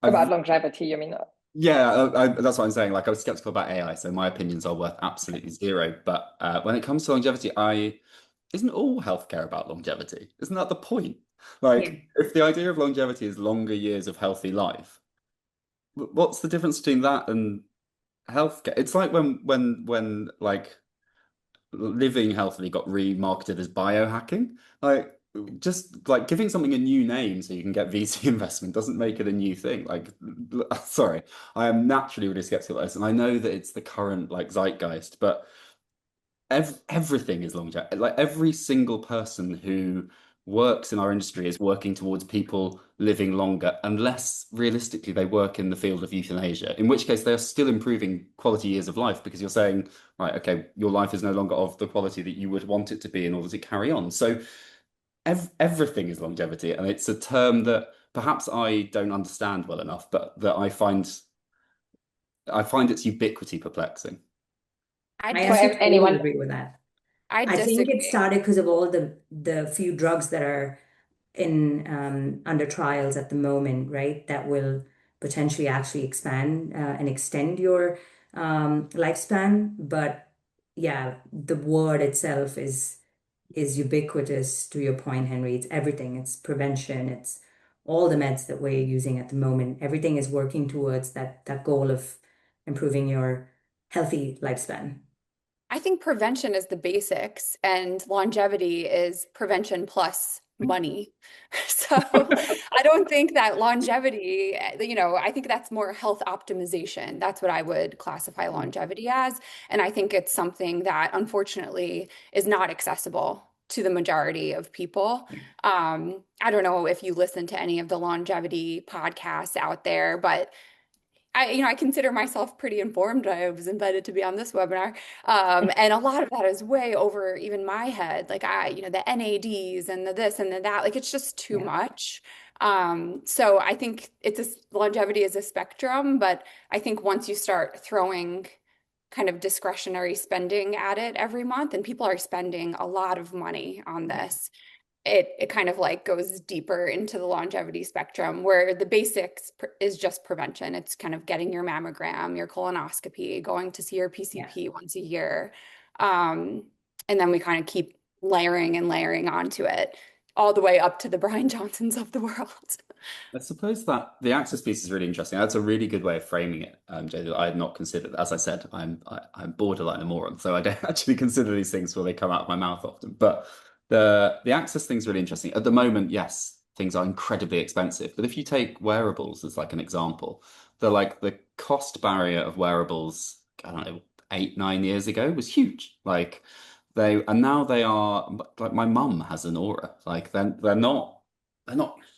[SPEAKER 4] about longevity. You mean?
[SPEAKER 5] Yeah, that's what I'm saying. Like I was skeptical about AI, so my opinions are worth absolutely zero. But when it comes to longevity, isn't all healthcare about longevity? Isn't that the point?
[SPEAKER 3] Yeah.
[SPEAKER 5] Like, if the idea of longevity is longer years of healthy life, what's the difference between that and healthcare? It's like when like living healthily got remarketed as biohacking. Like, just like giving something a new name so you can get VC investment doesn't make it a new thing. Like, sorry, I am naturally really skeptical of this, and I know that it's the current like zeitgeist, but everything is longevity. Like every single person who works in our industry is working towards people living longer, unless realistically they work in the field of euthanasia, in which case they are still improving quality years of life because you're saying, right, okay, your life is no longer of the quality that you would want it to be in order to carry on. So everything is longevity, and it's a term that perhaps I don't understand well enough, but that I find its ubiquity perplexing.
[SPEAKER 2] I
[SPEAKER 3] I
[SPEAKER 4] For
[SPEAKER 3] actually
[SPEAKER 2] disagree.
[SPEAKER 3] totally
[SPEAKER 4] anyone,
[SPEAKER 3] agree with that.
[SPEAKER 2] I
[SPEAKER 3] I think it
[SPEAKER 2] disagree.
[SPEAKER 3] started because of all the few drugs that are in under trials at the moment, right? That will potentially actually expand and extend your lifespan. But yeah, the word itself is ubiquitous to your point, Henry. It's everything. It's prevention. It's all the meds that we're using at the moment. Everything is working towards that goal of improving your healthy lifespan.
[SPEAKER 2] I think prevention is the basics, and longevity is prevention plus money. So I don't think that longevity, I think that's more health optimization. That's what I would classify longevity as. And I think it's something that unfortunately is not accessible to the majority of people. I don't know if you listen to any of the longevity podcasts out there, but I consider myself pretty informed. I was invited to be on this webinar. And a lot of that is way over even my head. Like the NADs and the this and the that, like it's just too
[SPEAKER 3] Yeah.
[SPEAKER 2] much. So I think longevity is a spectrum, but I think once you start throwing kind of discretionary spending at it every month, and people are spending a lot of money on this, it kind of like goes deeper into the longevity spectrum where the basics is just prevention. It's kind of getting your mammogram, your colonoscopy, going to see your
[SPEAKER 3] Yeah.
[SPEAKER 2] PCP once a year. Um, and then we kind of keep layering and layering onto it all the way up to the Brian Johnsons of the world.
[SPEAKER 5] I suppose that the access piece is really interesting. That's a really good way of framing it, Jay, that I had not considered. As I said, I'm borderline a moron, so I don't actually consider these things before they come out of my mouth often. But the access thing's really interesting. At the moment, yes, things are incredibly expensive. But if you take wearables as like an example, the cost barrier of wearables, I don't know, 8, 9 years ago was huge. Like now they are like my mum has an Aura. Like they're not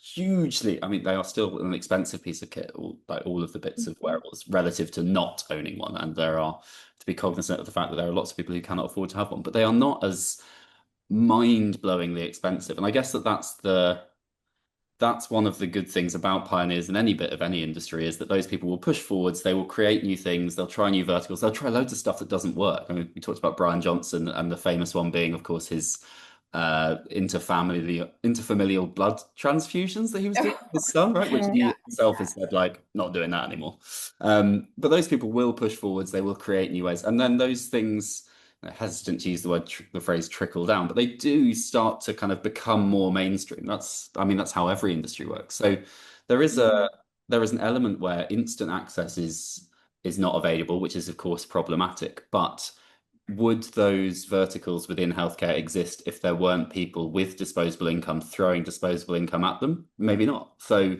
[SPEAKER 5] hugely. I mean, they are still an expensive piece of kit, like all of the bits of wearables, relative to not owning one. And there are to be cognizant of the fact that there are lots of people who cannot afford to have one, but they are not as mind-blowingly expensive. And I guess that's one of the good things about pioneers in any bit of any industry is that those people will push forwards, they will create new things, they'll try new verticals, they'll try loads of stuff that doesn't work. I mean, we talked about Brian Johnson and the famous one being, of course, his interfamilial blood transfusions that he was doing with his son, right? Which
[SPEAKER 4] mm,
[SPEAKER 5] he
[SPEAKER 2] Yeah.
[SPEAKER 5] himself has said, like, not doing that anymore. But those people will push forwards, they will create new ways. And then those things, hesitant to use the phrase trickle down, but they do start to kind of become more mainstream. I mean, that's how every industry works. So there is an element where instant access is not available, which is of course problematic. But would those verticals within healthcare exist if there weren't people with disposable income throwing disposable income at them? Maybe not. So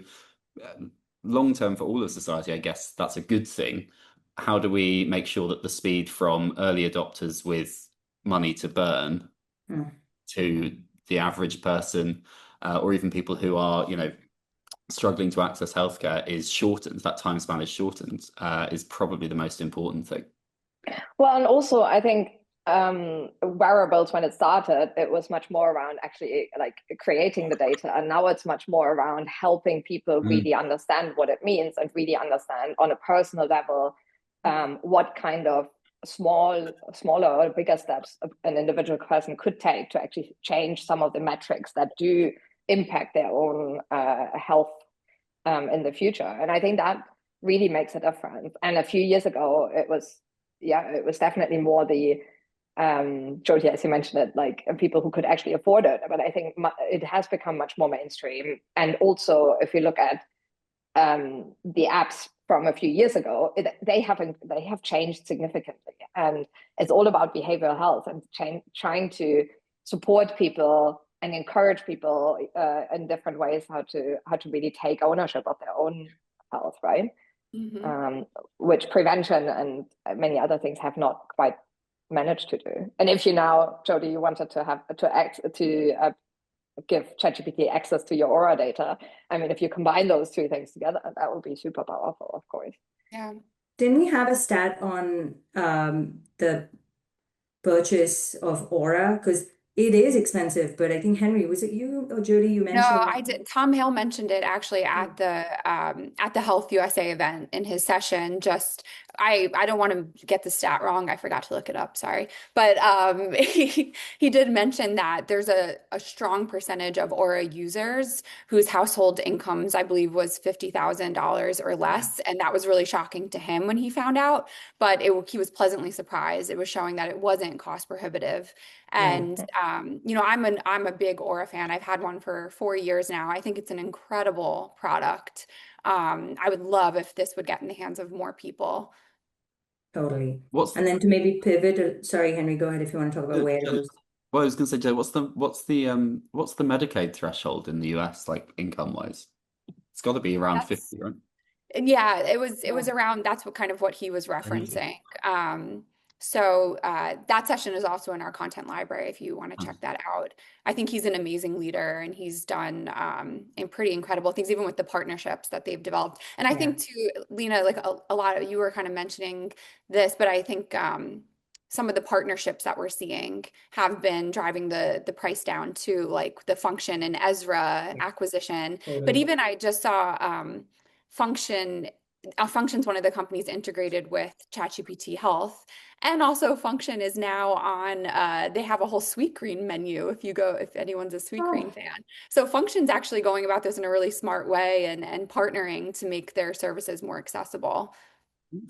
[SPEAKER 5] long term for all of society, I guess that's a good thing. How do we make sure that the speed from early adopters with money to burn
[SPEAKER 3] Mm.
[SPEAKER 5] to the average person, or even people who are, struggling to access healthcare is shortened, that time span is shortened, is probably the most important thing.
[SPEAKER 4] well, and also I think wearables, when it started, it was much more around actually like creating the data, and now it's much more around helping people really understand what it means and really understand on a personal level what kind of smaller or bigger steps an individual person could take to actually change some of the metrics that do impact their own health in the future. And I think that really makes a difference. And a few years ago, it was definitely more the Jody, as you mentioned it, like people who could actually afford it. But I think it has become much more mainstream. And also, if you look at the apps from a few years ago, they have changed significantly. And it's all about behavioral health and trying to support people and encourage people in different ways how to really take ownership of their own health, right? Which prevention and many other things have not quite managed to do. And if you now, Jody, you wanted to give ChatGPT access to your Aura data, I mean, if you combine those two things together, that would be super powerful, of course.
[SPEAKER 2] Yeah.
[SPEAKER 3] Didn't we have a stat on the purchase of Aura? Because it is expensive, but I think, Henry, was it you or Jody, you mentioned?
[SPEAKER 2] No, I did. Tom Hale mentioned it actually at the Health USA event in his session. Just I don't want to get the stat wrong. I forgot to look it up. Sorry, but he did mention that there's a strong percentage of Aura users whose household incomes, I believe, was $50,000 or less, and that was really shocking to him when he found out. But he was pleasantly surprised. It was showing that it wasn't cost prohibitive. And you know, I'm a big Aura fan. I've had one for 4 years now. I think it's an incredible product. I would love if this would get in the hands of more people.
[SPEAKER 3] Totally. And then to maybe pivot, sorry, Henry, go ahead if you want to talk about wearables.
[SPEAKER 5] Well, I was going to say, Joe, what's the Medicaid threshold in the US, like income wise? It's got to be around 50, right?
[SPEAKER 2] Yeah, it was around, that's what he was referencing. So that session is also in our content library if you want to check that out. I think he's an amazing leader and he's done pretty incredible things, even with the partnerships that they've developed. And I think too, Lena, like a lot of you were kind of mentioning this, but I think some of the partnerships that we're seeing have been driving the price down too, like the Function and Ezra acquisition. But even I just saw Function's one of the companies integrated with ChatGPT Health. And also Function is now on, they have a whole Sweetgreen menu if anyone's a Sweetgreen fan. So Function's actually going about this in a really smart way and partnering to make their services more accessible.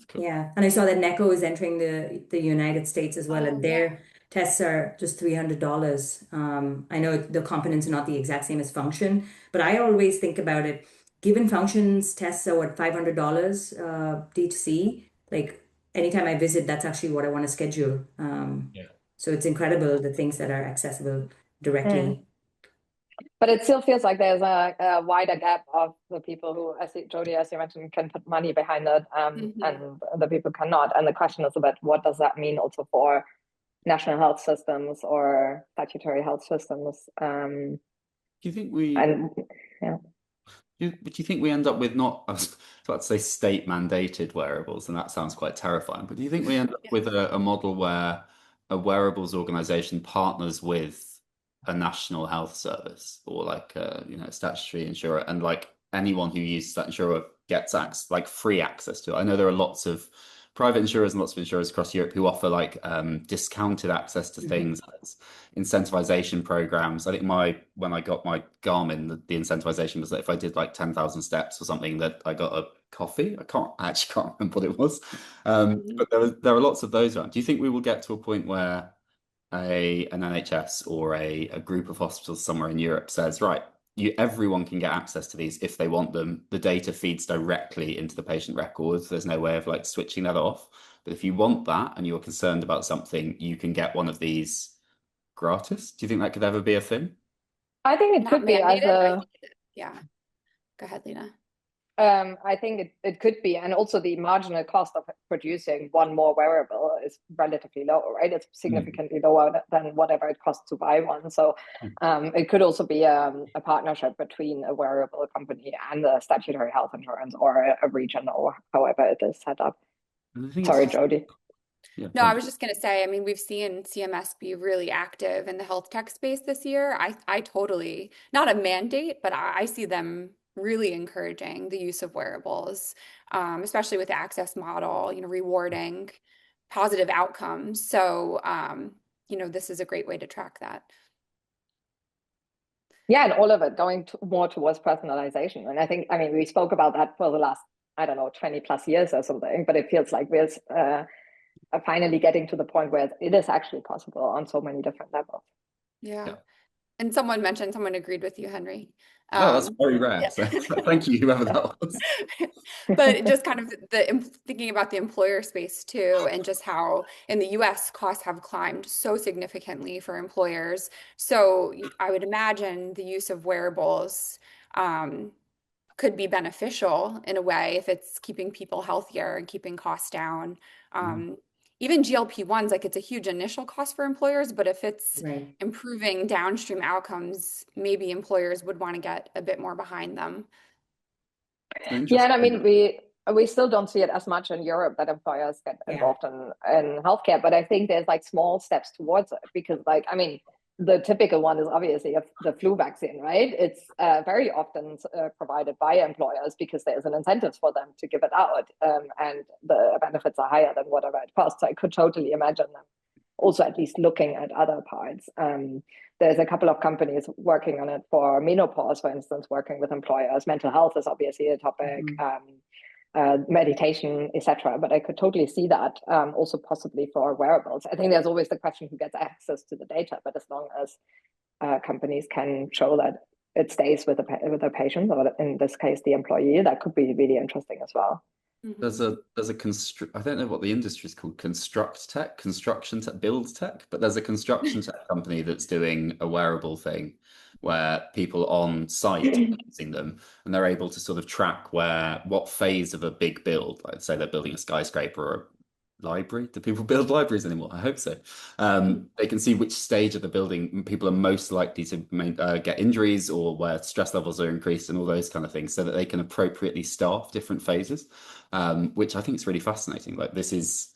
[SPEAKER 5] Cool.
[SPEAKER 3] Yeah, and I saw that Neko is entering the United States as well, and their tests are just $300. I know the components are not the exact same as Function, but I always think about it, given Function's tests are what, $500 D2C, like anytime I visit, that's actually what I want to schedule. So it's incredible the things that are accessible directly.
[SPEAKER 4] But it still feels like there's a wider gap of the people who, Jody, as you mentioned, can put money behind it, and the people cannot. And the question is about what does that mean also for national health systems or statutory health systems?
[SPEAKER 5] Do you think we? Do you think we end up with not, I was about to say state mandated wearables, and that sounds quite terrifying, but do you think we end up with a model where a wearables organization partners with a national health service or like a statutory insurer, and like anyone who uses that insurer gets free access to it? I know there are lots of private insurers and lots of insurers across Europe who offer like discounted access to things, incentivization programs. I think when I got my Garmin, the incentivization was that if I did like 10,000 steps or something, that I got a coffee. I actually can't remember what it was. But there are lots of those around. Do you think we will get to a point where an NHS or a group of hospitals somewhere in Europe says, right, everyone can get access to these if they want them. The data feeds directly into the patient records. There's no way of like switching that off. But if you want that and you're concerned about something, you can get one of these gratis. Do you think that could ever be a thing?
[SPEAKER 4] I think it could be
[SPEAKER 2] yeah. Go ahead, Lena.
[SPEAKER 4] I think it could be, and also the marginal cost of producing one more wearable is relatively low, right? It's significantly lower than whatever it costs to buy one. So it could also be a partnership between a wearable company and a statutory health insurance or a region or however it is set up. Sorry, Jody.
[SPEAKER 2] No, I was just going to say, I mean, we've seen CMS be really active in the health tech space this year. I totally, not a mandate, but I see them really encouraging the use of wearables, especially with the access model, rewarding positive outcomes. So, this is a great way to track that.
[SPEAKER 4] Yeah, and all of it going more towards personalization. And I think, I mean, we spoke about that for the last, 20 plus years or something, but it feels like finally getting to the point where it is actually possible on so many different levels.
[SPEAKER 2] Yeah. And someone agreed with you, Henry.
[SPEAKER 5] Oh, that's very rare.
[SPEAKER 2] Yeah.
[SPEAKER 5] So thank you, whoever that was.
[SPEAKER 2] But just kind of thinking about the employer space too, and just how in the US costs have climbed so significantly for employers. So I would imagine the use of wearables could be beneficial in a way if it's keeping people healthier and keeping costs down. Even GLP-1s, like it's a huge initial cost for employers, but if it's
[SPEAKER 3] Right.
[SPEAKER 2] improving downstream outcomes, maybe employers would want to get a bit more behind them.
[SPEAKER 4] Yeah, and I mean, we still don't see it as much in Europe that employers get involved in healthcare, but I think there's like small steps towards it because, like, I mean, the typical one is obviously the flu vaccine, right? It's very often provided by employers because there's an incentive for them to give it out, and the benefits are higher than whatever it costs. So I could totally imagine them also at least looking at other parts. There's a couple of companies working on it for menopause, for instance, working with employers. Mental health is obviously a topic. Meditation, etc. But I could totally see that also possibly for wearables. I think there's always the question who gets access to the data, but as long as companies can show that it stays with the patient, or in this case, the employee, that could be really interesting as well.
[SPEAKER 5] There's a I don't know what the industry is called, construction tech, build tech, but there's a construction tech company that's doing a wearable thing where people on site are using them and they're able to sort of track what phase of a big build, like say they're building a skyscraper or a library. Do people build libraries anymore? I hope so. They can see which stage of the building people are most likely to get injuries or where stress levels are increased and all those kind of things so that they can appropriately staff different phases, which I think is really fascinating. Like that's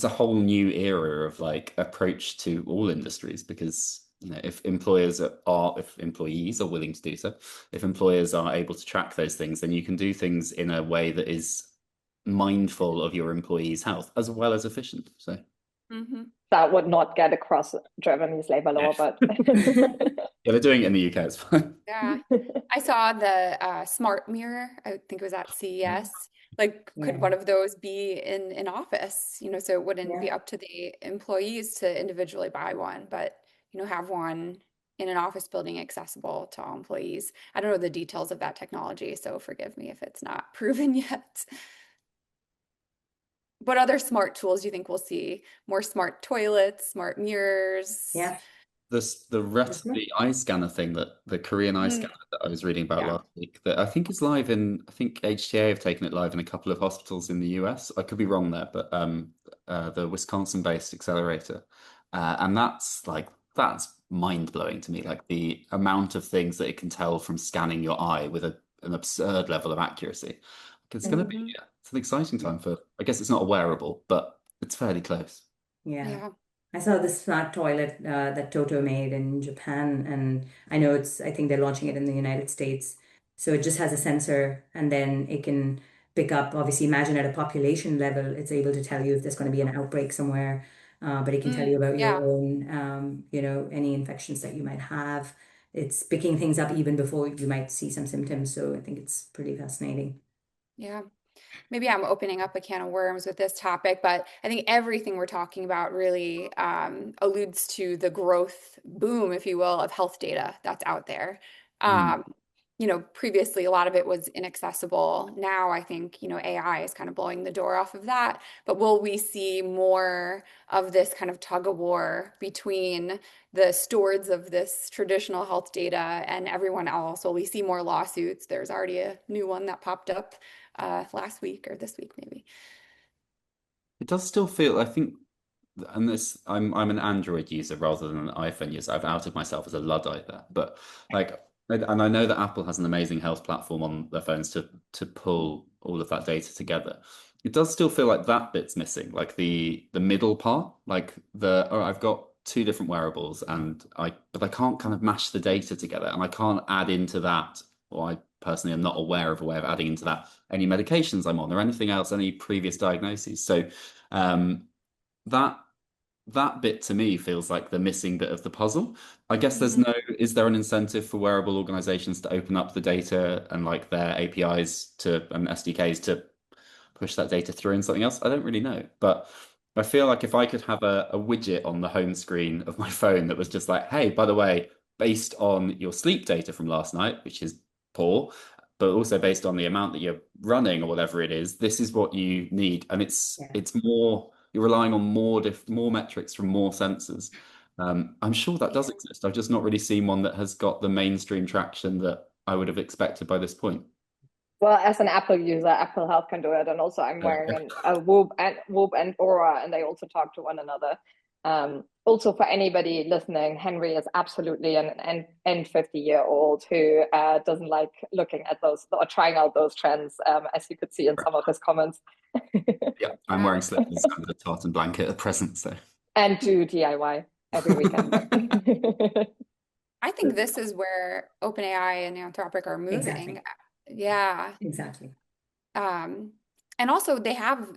[SPEAKER 5] a whole new era of like approach to all industries because if employees are willing to do so, if employers are able to track those things, then you can do things in a way that is mindful of your employees' health as well as efficient. So
[SPEAKER 4] that would not get across Germany's labor law, but
[SPEAKER 5] yeah, they're doing it in the UK. It's fine.
[SPEAKER 2] Yeah, I saw the smart mirror. I think it was at CES. Like, could one of those be in office? So it wouldn't be up to the employees to individually buy one, but have one in an office building accessible to all employees. I don't know the details of that technology, so forgive me if it's not proven yet. What other smart tools do you think we'll see? More smart toilets, smart mirrors?
[SPEAKER 3] Yeah.
[SPEAKER 5] The eye scanner thing, that the Korean eye scanner that I was reading about last week, that I think is live I think HTA have taken it live in a couple of hospitals in the US. I could be wrong there, but the Wisconsin-based accelerator. And that's mind-blowing to me, like the amount of things that it can tell from scanning your eye with an absurd level of accuracy. It's going to be it's an exciting time for, I guess it's not a wearable, but it's fairly close.
[SPEAKER 3] Yeah. I saw this smart toilet that Toto made in Japan, and I think they're launching it in the United States. So it just has a sensor, and then it can pick up, obviously, imagine at a population level, it's able to tell you if there's going to be an outbreak somewhere, but it can tell you about your own, any infections that you might have. It's picking things up even before you might see some symptoms. So I think it's pretty fascinating.
[SPEAKER 2] Yeah. Maybe I'm opening up a can of worms with this topic, but I think everything we're talking about really alludes to the growth boom, if you will, of health data that's out there. Previously a lot of it was inaccessible. Now I think, AI is kind of blowing the door off of that. But will we see more of this kind of tug of war between the stewards of this traditional health data and everyone else? Will we see more lawsuits? There's already a new one that popped up last week or this week, maybe.
[SPEAKER 5] It does still feel, I think, and I'm an Android user rather than an iPhone user. I've outed myself as a Luddite there, but and I know that Apple has an amazing health platform on their phones to pull all of that data together. It does still feel like that bit's missing, like the middle part, like I've got two different wearables but I can't kind of mash the data together, and I can't add into that, or I personally am not aware of a way of adding into that any medications I'm on or anything else, any previous diagnoses. So that bit to me feels like the missing bit of the puzzle. I guess is there an incentive for wearable organizations to open up the data and like their APIs and SDKs to push that data through in something else? I don't really know. But I feel like if I could have a widget on the home screen of my phone that was just like, hey, by the way, based on your sleep data from last night, which is poor, but also based on the amount that you're running or whatever it is, this is what you need. And it's more, you're relying on more metrics from more sensors. I'm sure that does exist. I've just not really seen one that has got the mainstream traction that I would have expected by this point.
[SPEAKER 4] Well, as an Apple user, Apple Health can do it, and also I'm wearing a Whoop and Aura, and they also talk to one another. Also, for anybody listening, Henry is absolutely an 50-year-old who doesn't like looking at those or trying out those trends, as you could see in some of his comments.
[SPEAKER 5] Yeah, I'm wearing slippers under a tartan blanket at present, so.
[SPEAKER 4] And do DIY every weekend.
[SPEAKER 2] I think this is where OpenAI and Anthropic are moving.
[SPEAKER 3] Exactly.
[SPEAKER 2] Yeah.
[SPEAKER 3] Exactly.
[SPEAKER 2] And also they have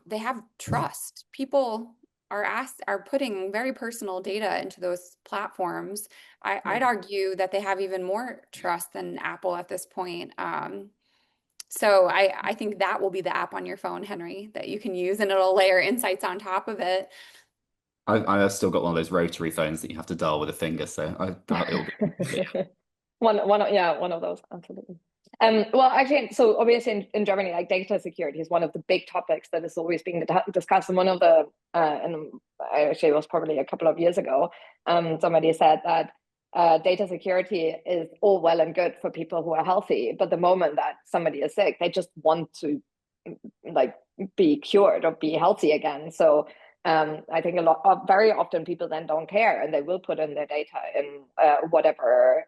[SPEAKER 2] trust. People are putting very personal data into those platforms. I'd argue that they have even more trust than Apple at this point. So I think that will be the app on your phone, Henry, that you can use, and it'll layer insights on top of it.
[SPEAKER 5] I've still got one of those rotary phones that you have to dial with a finger, so I doubt it'll be.
[SPEAKER 4] one of those, absolutely. Well, actually, so obviously in Germany, like data security is one of the big topics that is always being discussed. And one of the, and actually it was probably a couple of years ago, somebody said that data security is all well and good for people who are healthy, but the moment that somebody is sick, they just want to like be cured or be healthy again. So I think very often people then don't care, and they will put in their data in whatever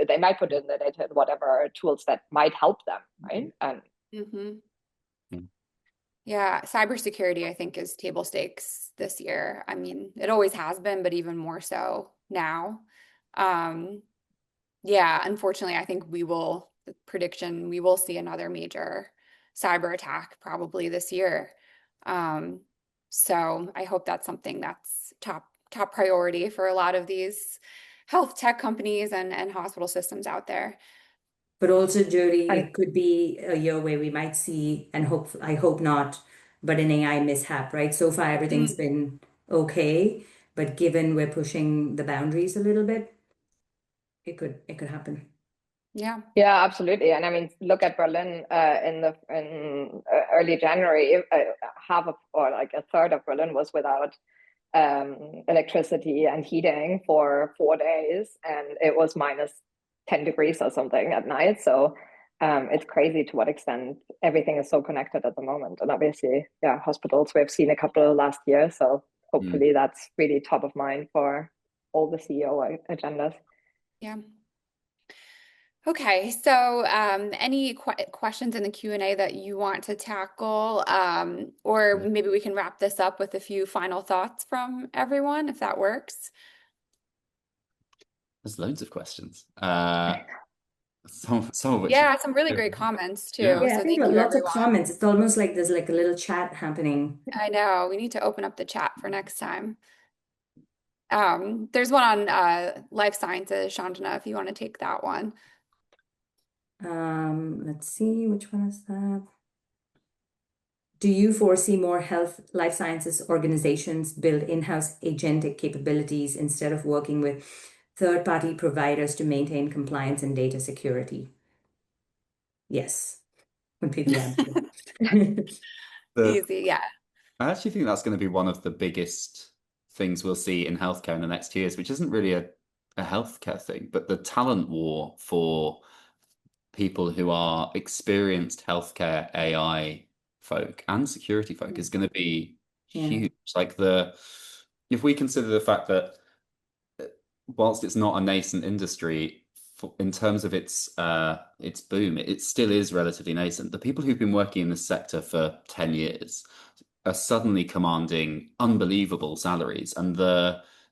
[SPEAKER 4] they might put in their data in whatever tools that might help them, right?
[SPEAKER 2] Yeah, cybersecurity I think is table stakes this year. I mean, it always has been, but even more so now. Yeah, unfortunately, I think we will see another major cyber attack probably this year. So I hope that's something that's top priority for a lot of these health tech companies and hospital systems out there.
[SPEAKER 3] But also, Jody, it could be a year where we might see, and I hope not, but an AI mishap, right? So far, everything's been okay, but given we're pushing the boundaries a little bit, it could happen.
[SPEAKER 2] Yeah.
[SPEAKER 4] Yeah, absolutely. And I mean, look at Berlin in early January, half of, or like a third of Berlin was without electricity and heating for 4 days, and it was minus 10 degrees or something at night. So it's crazy to what extent everything is so connected at the moment. And obviously, yeah, hospitals, we've seen a couple last year. So hopefully that's really top of mind for all the CEO agendas.
[SPEAKER 2] Yeah. Okay, so any questions in the Q&A that you want to tackle, or maybe we can wrap this up with a few final thoughts from everyone, if that works.
[SPEAKER 5] There's loads of questions. Some of which
[SPEAKER 2] yeah, some really great comments too.
[SPEAKER 5] Yeah,
[SPEAKER 3] I
[SPEAKER 2] So
[SPEAKER 3] think
[SPEAKER 2] thank you,
[SPEAKER 3] lots of
[SPEAKER 2] everyone.
[SPEAKER 3] comments. It's almost like there's like a little chat happening.
[SPEAKER 2] I know, we need to open up the chat for next time. There's one on life sciences, Shantana, if you want to take that one.
[SPEAKER 3] Let's see, which one is that? Do you foresee more life sciences organizations build in-house agentic capabilities instead of working with third-party providers to maintain compliance and data security? Yes, would be the answer.
[SPEAKER 2] Easy, yeah.
[SPEAKER 5] I actually think that's going to be one of the biggest things we'll see in healthcare in the next 2 years, which isn't really a healthcare thing, but the talent war for people who are experienced healthcare AI folk and security folk is going to be huge. Like if we consider the fact that whilst it's not a nascent industry, in terms of its boom, it still is relatively nascent. The people who've been working in this sector for 10 years are suddenly commanding unbelievable salaries. And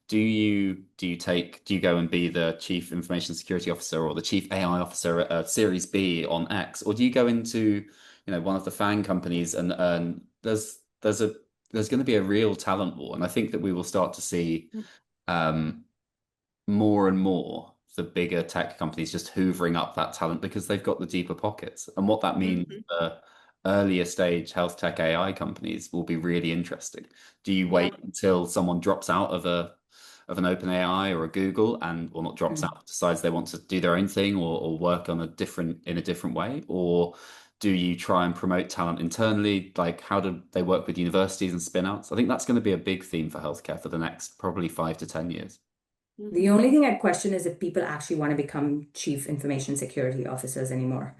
[SPEAKER 5] do you go and be the chief information security officer or the chief AI officer at Series B on X, or do you go into one of the FANG companies and earn? There's going to be a real talent war, and I think that we will start to see more and more the bigger tech companies just hoovering up that talent because they've got the deeper pockets. And what that means for earlier stage health tech AI companies will be really interesting. Do you wait until someone drops out of an OpenAI or a Google or not drops out, decides they want to do their own thing or work on in a different way? Or do you try and promote talent internally? Like, how do they work with universities and spin outs? I think that's going to be a big theme for healthcare for the next probably 5 to 10 years.
[SPEAKER 3] The only thing I'd question is if people actually want to become chief information security officers anymore.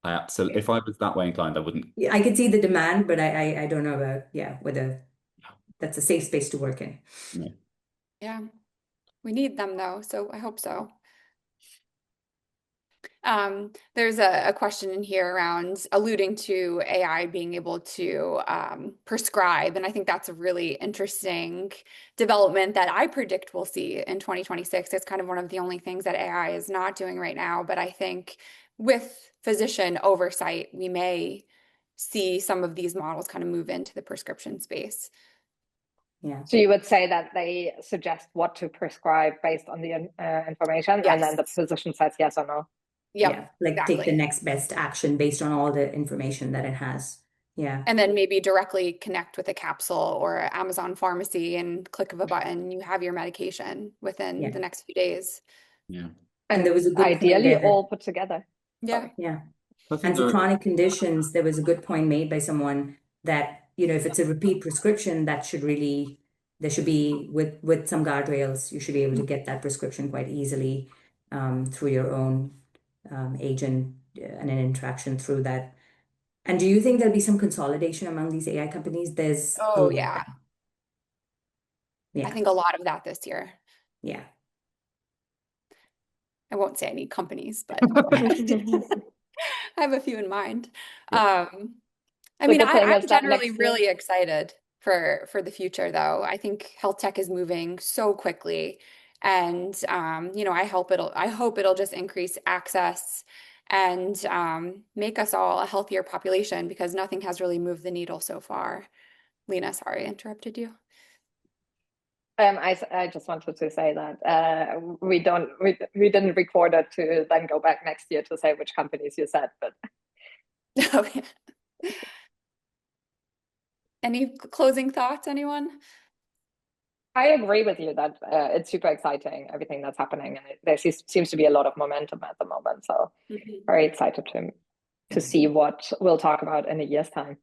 [SPEAKER 5] I absolutely, if I was that way inclined, I wouldn't.
[SPEAKER 3] Yeah, I could see the demand, but I don't know about, whether that's a safe space to work in.
[SPEAKER 5] No.
[SPEAKER 2] Yeah, we need them though, so I hope so. There's a question in here around alluding to AI being able to prescribe, and I think that's a really interesting development that I predict we'll see in 2026. It's kind of one of the only things that AI is not doing right now, but I think with physician oversight, we may see some of these models kind of move into the prescription space.
[SPEAKER 3] Yeah.
[SPEAKER 4] So you would say that they suggest what to prescribe based on the information, and then the physician says yes or no.
[SPEAKER 2] Yep,
[SPEAKER 3] Yeah, like
[SPEAKER 2] exactly.
[SPEAKER 3] take the next best action based on all the information that it has. Yeah.
[SPEAKER 2] And then maybe directly connect with a capsule or Amazon pharmacy and click of a button, you have your medication within the next few days.
[SPEAKER 5] Yeah.
[SPEAKER 3] And there was a good point
[SPEAKER 4] ideally
[SPEAKER 3] there that,
[SPEAKER 4] all put together.
[SPEAKER 2] Yeah.
[SPEAKER 3] yeah.
[SPEAKER 5] I
[SPEAKER 3] And
[SPEAKER 5] think
[SPEAKER 3] for
[SPEAKER 5] there,
[SPEAKER 3] chronic conditions, there was a good point made by someone that, if it's a repeat prescription, there should be with some guardrails, you should be able to get that prescription quite easily through your own agent and an interaction through that. And do you think there'll be some consolidation among these AI companies? There's a
[SPEAKER 2] Oh,
[SPEAKER 3] lot.
[SPEAKER 2] yeah.
[SPEAKER 3] Yeah.
[SPEAKER 2] I think a lot of that this year.
[SPEAKER 3] Yeah.
[SPEAKER 2] I won't say any companies, but I have a few in mind. I mean, I'm generally really excited for the future, though. I think health tech is moving so quickly, and I hope it'll just increase access and make us all a healthier population because nothing has really moved the needle so far. Lena, sorry, I interrupted you.
[SPEAKER 4] I just wanted to say that we didn't record it to then go back next year to say which companies you said, but
[SPEAKER 2] Okay. Any closing thoughts, anyone?
[SPEAKER 4] I agree with you that it's super exciting, everything that's happening, and there seems to be a lot of momentum at the moment. So very excited to see what we'll talk about in a year's time.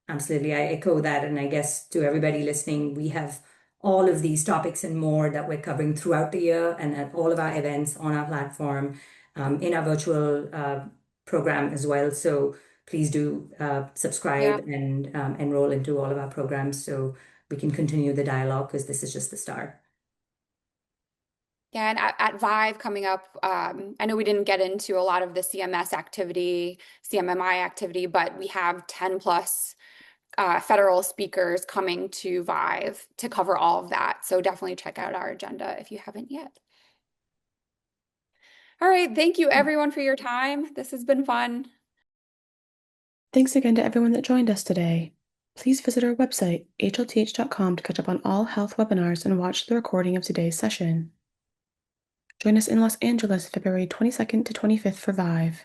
[SPEAKER 3] Absolutely. I echo that. And I guess to everybody listening, we have all of these topics and more that we're covering throughout the year and at all of our events on our platform, in our virtual program as well. So please do subscribe and enroll into all of our programs so we can continue the dialogue because this is just the start.
[SPEAKER 2] Yeah, and at ViVE coming up, I know we didn't get into a lot of the CMS activity, CMMI activity, but we have 10 plus federal speakers coming to ViVE to cover all of that. So definitely check out our agenda if you haven't yet. All right, thank you everyone for your time. This has been fun.
[SPEAKER 1] Thanks again to everyone that joined us today. Please visit our website, HLTH.com, to catch up on all health webinars and watch the recording of today's session. Join us in Los Angeles, February 22nd to 25th for ViVE.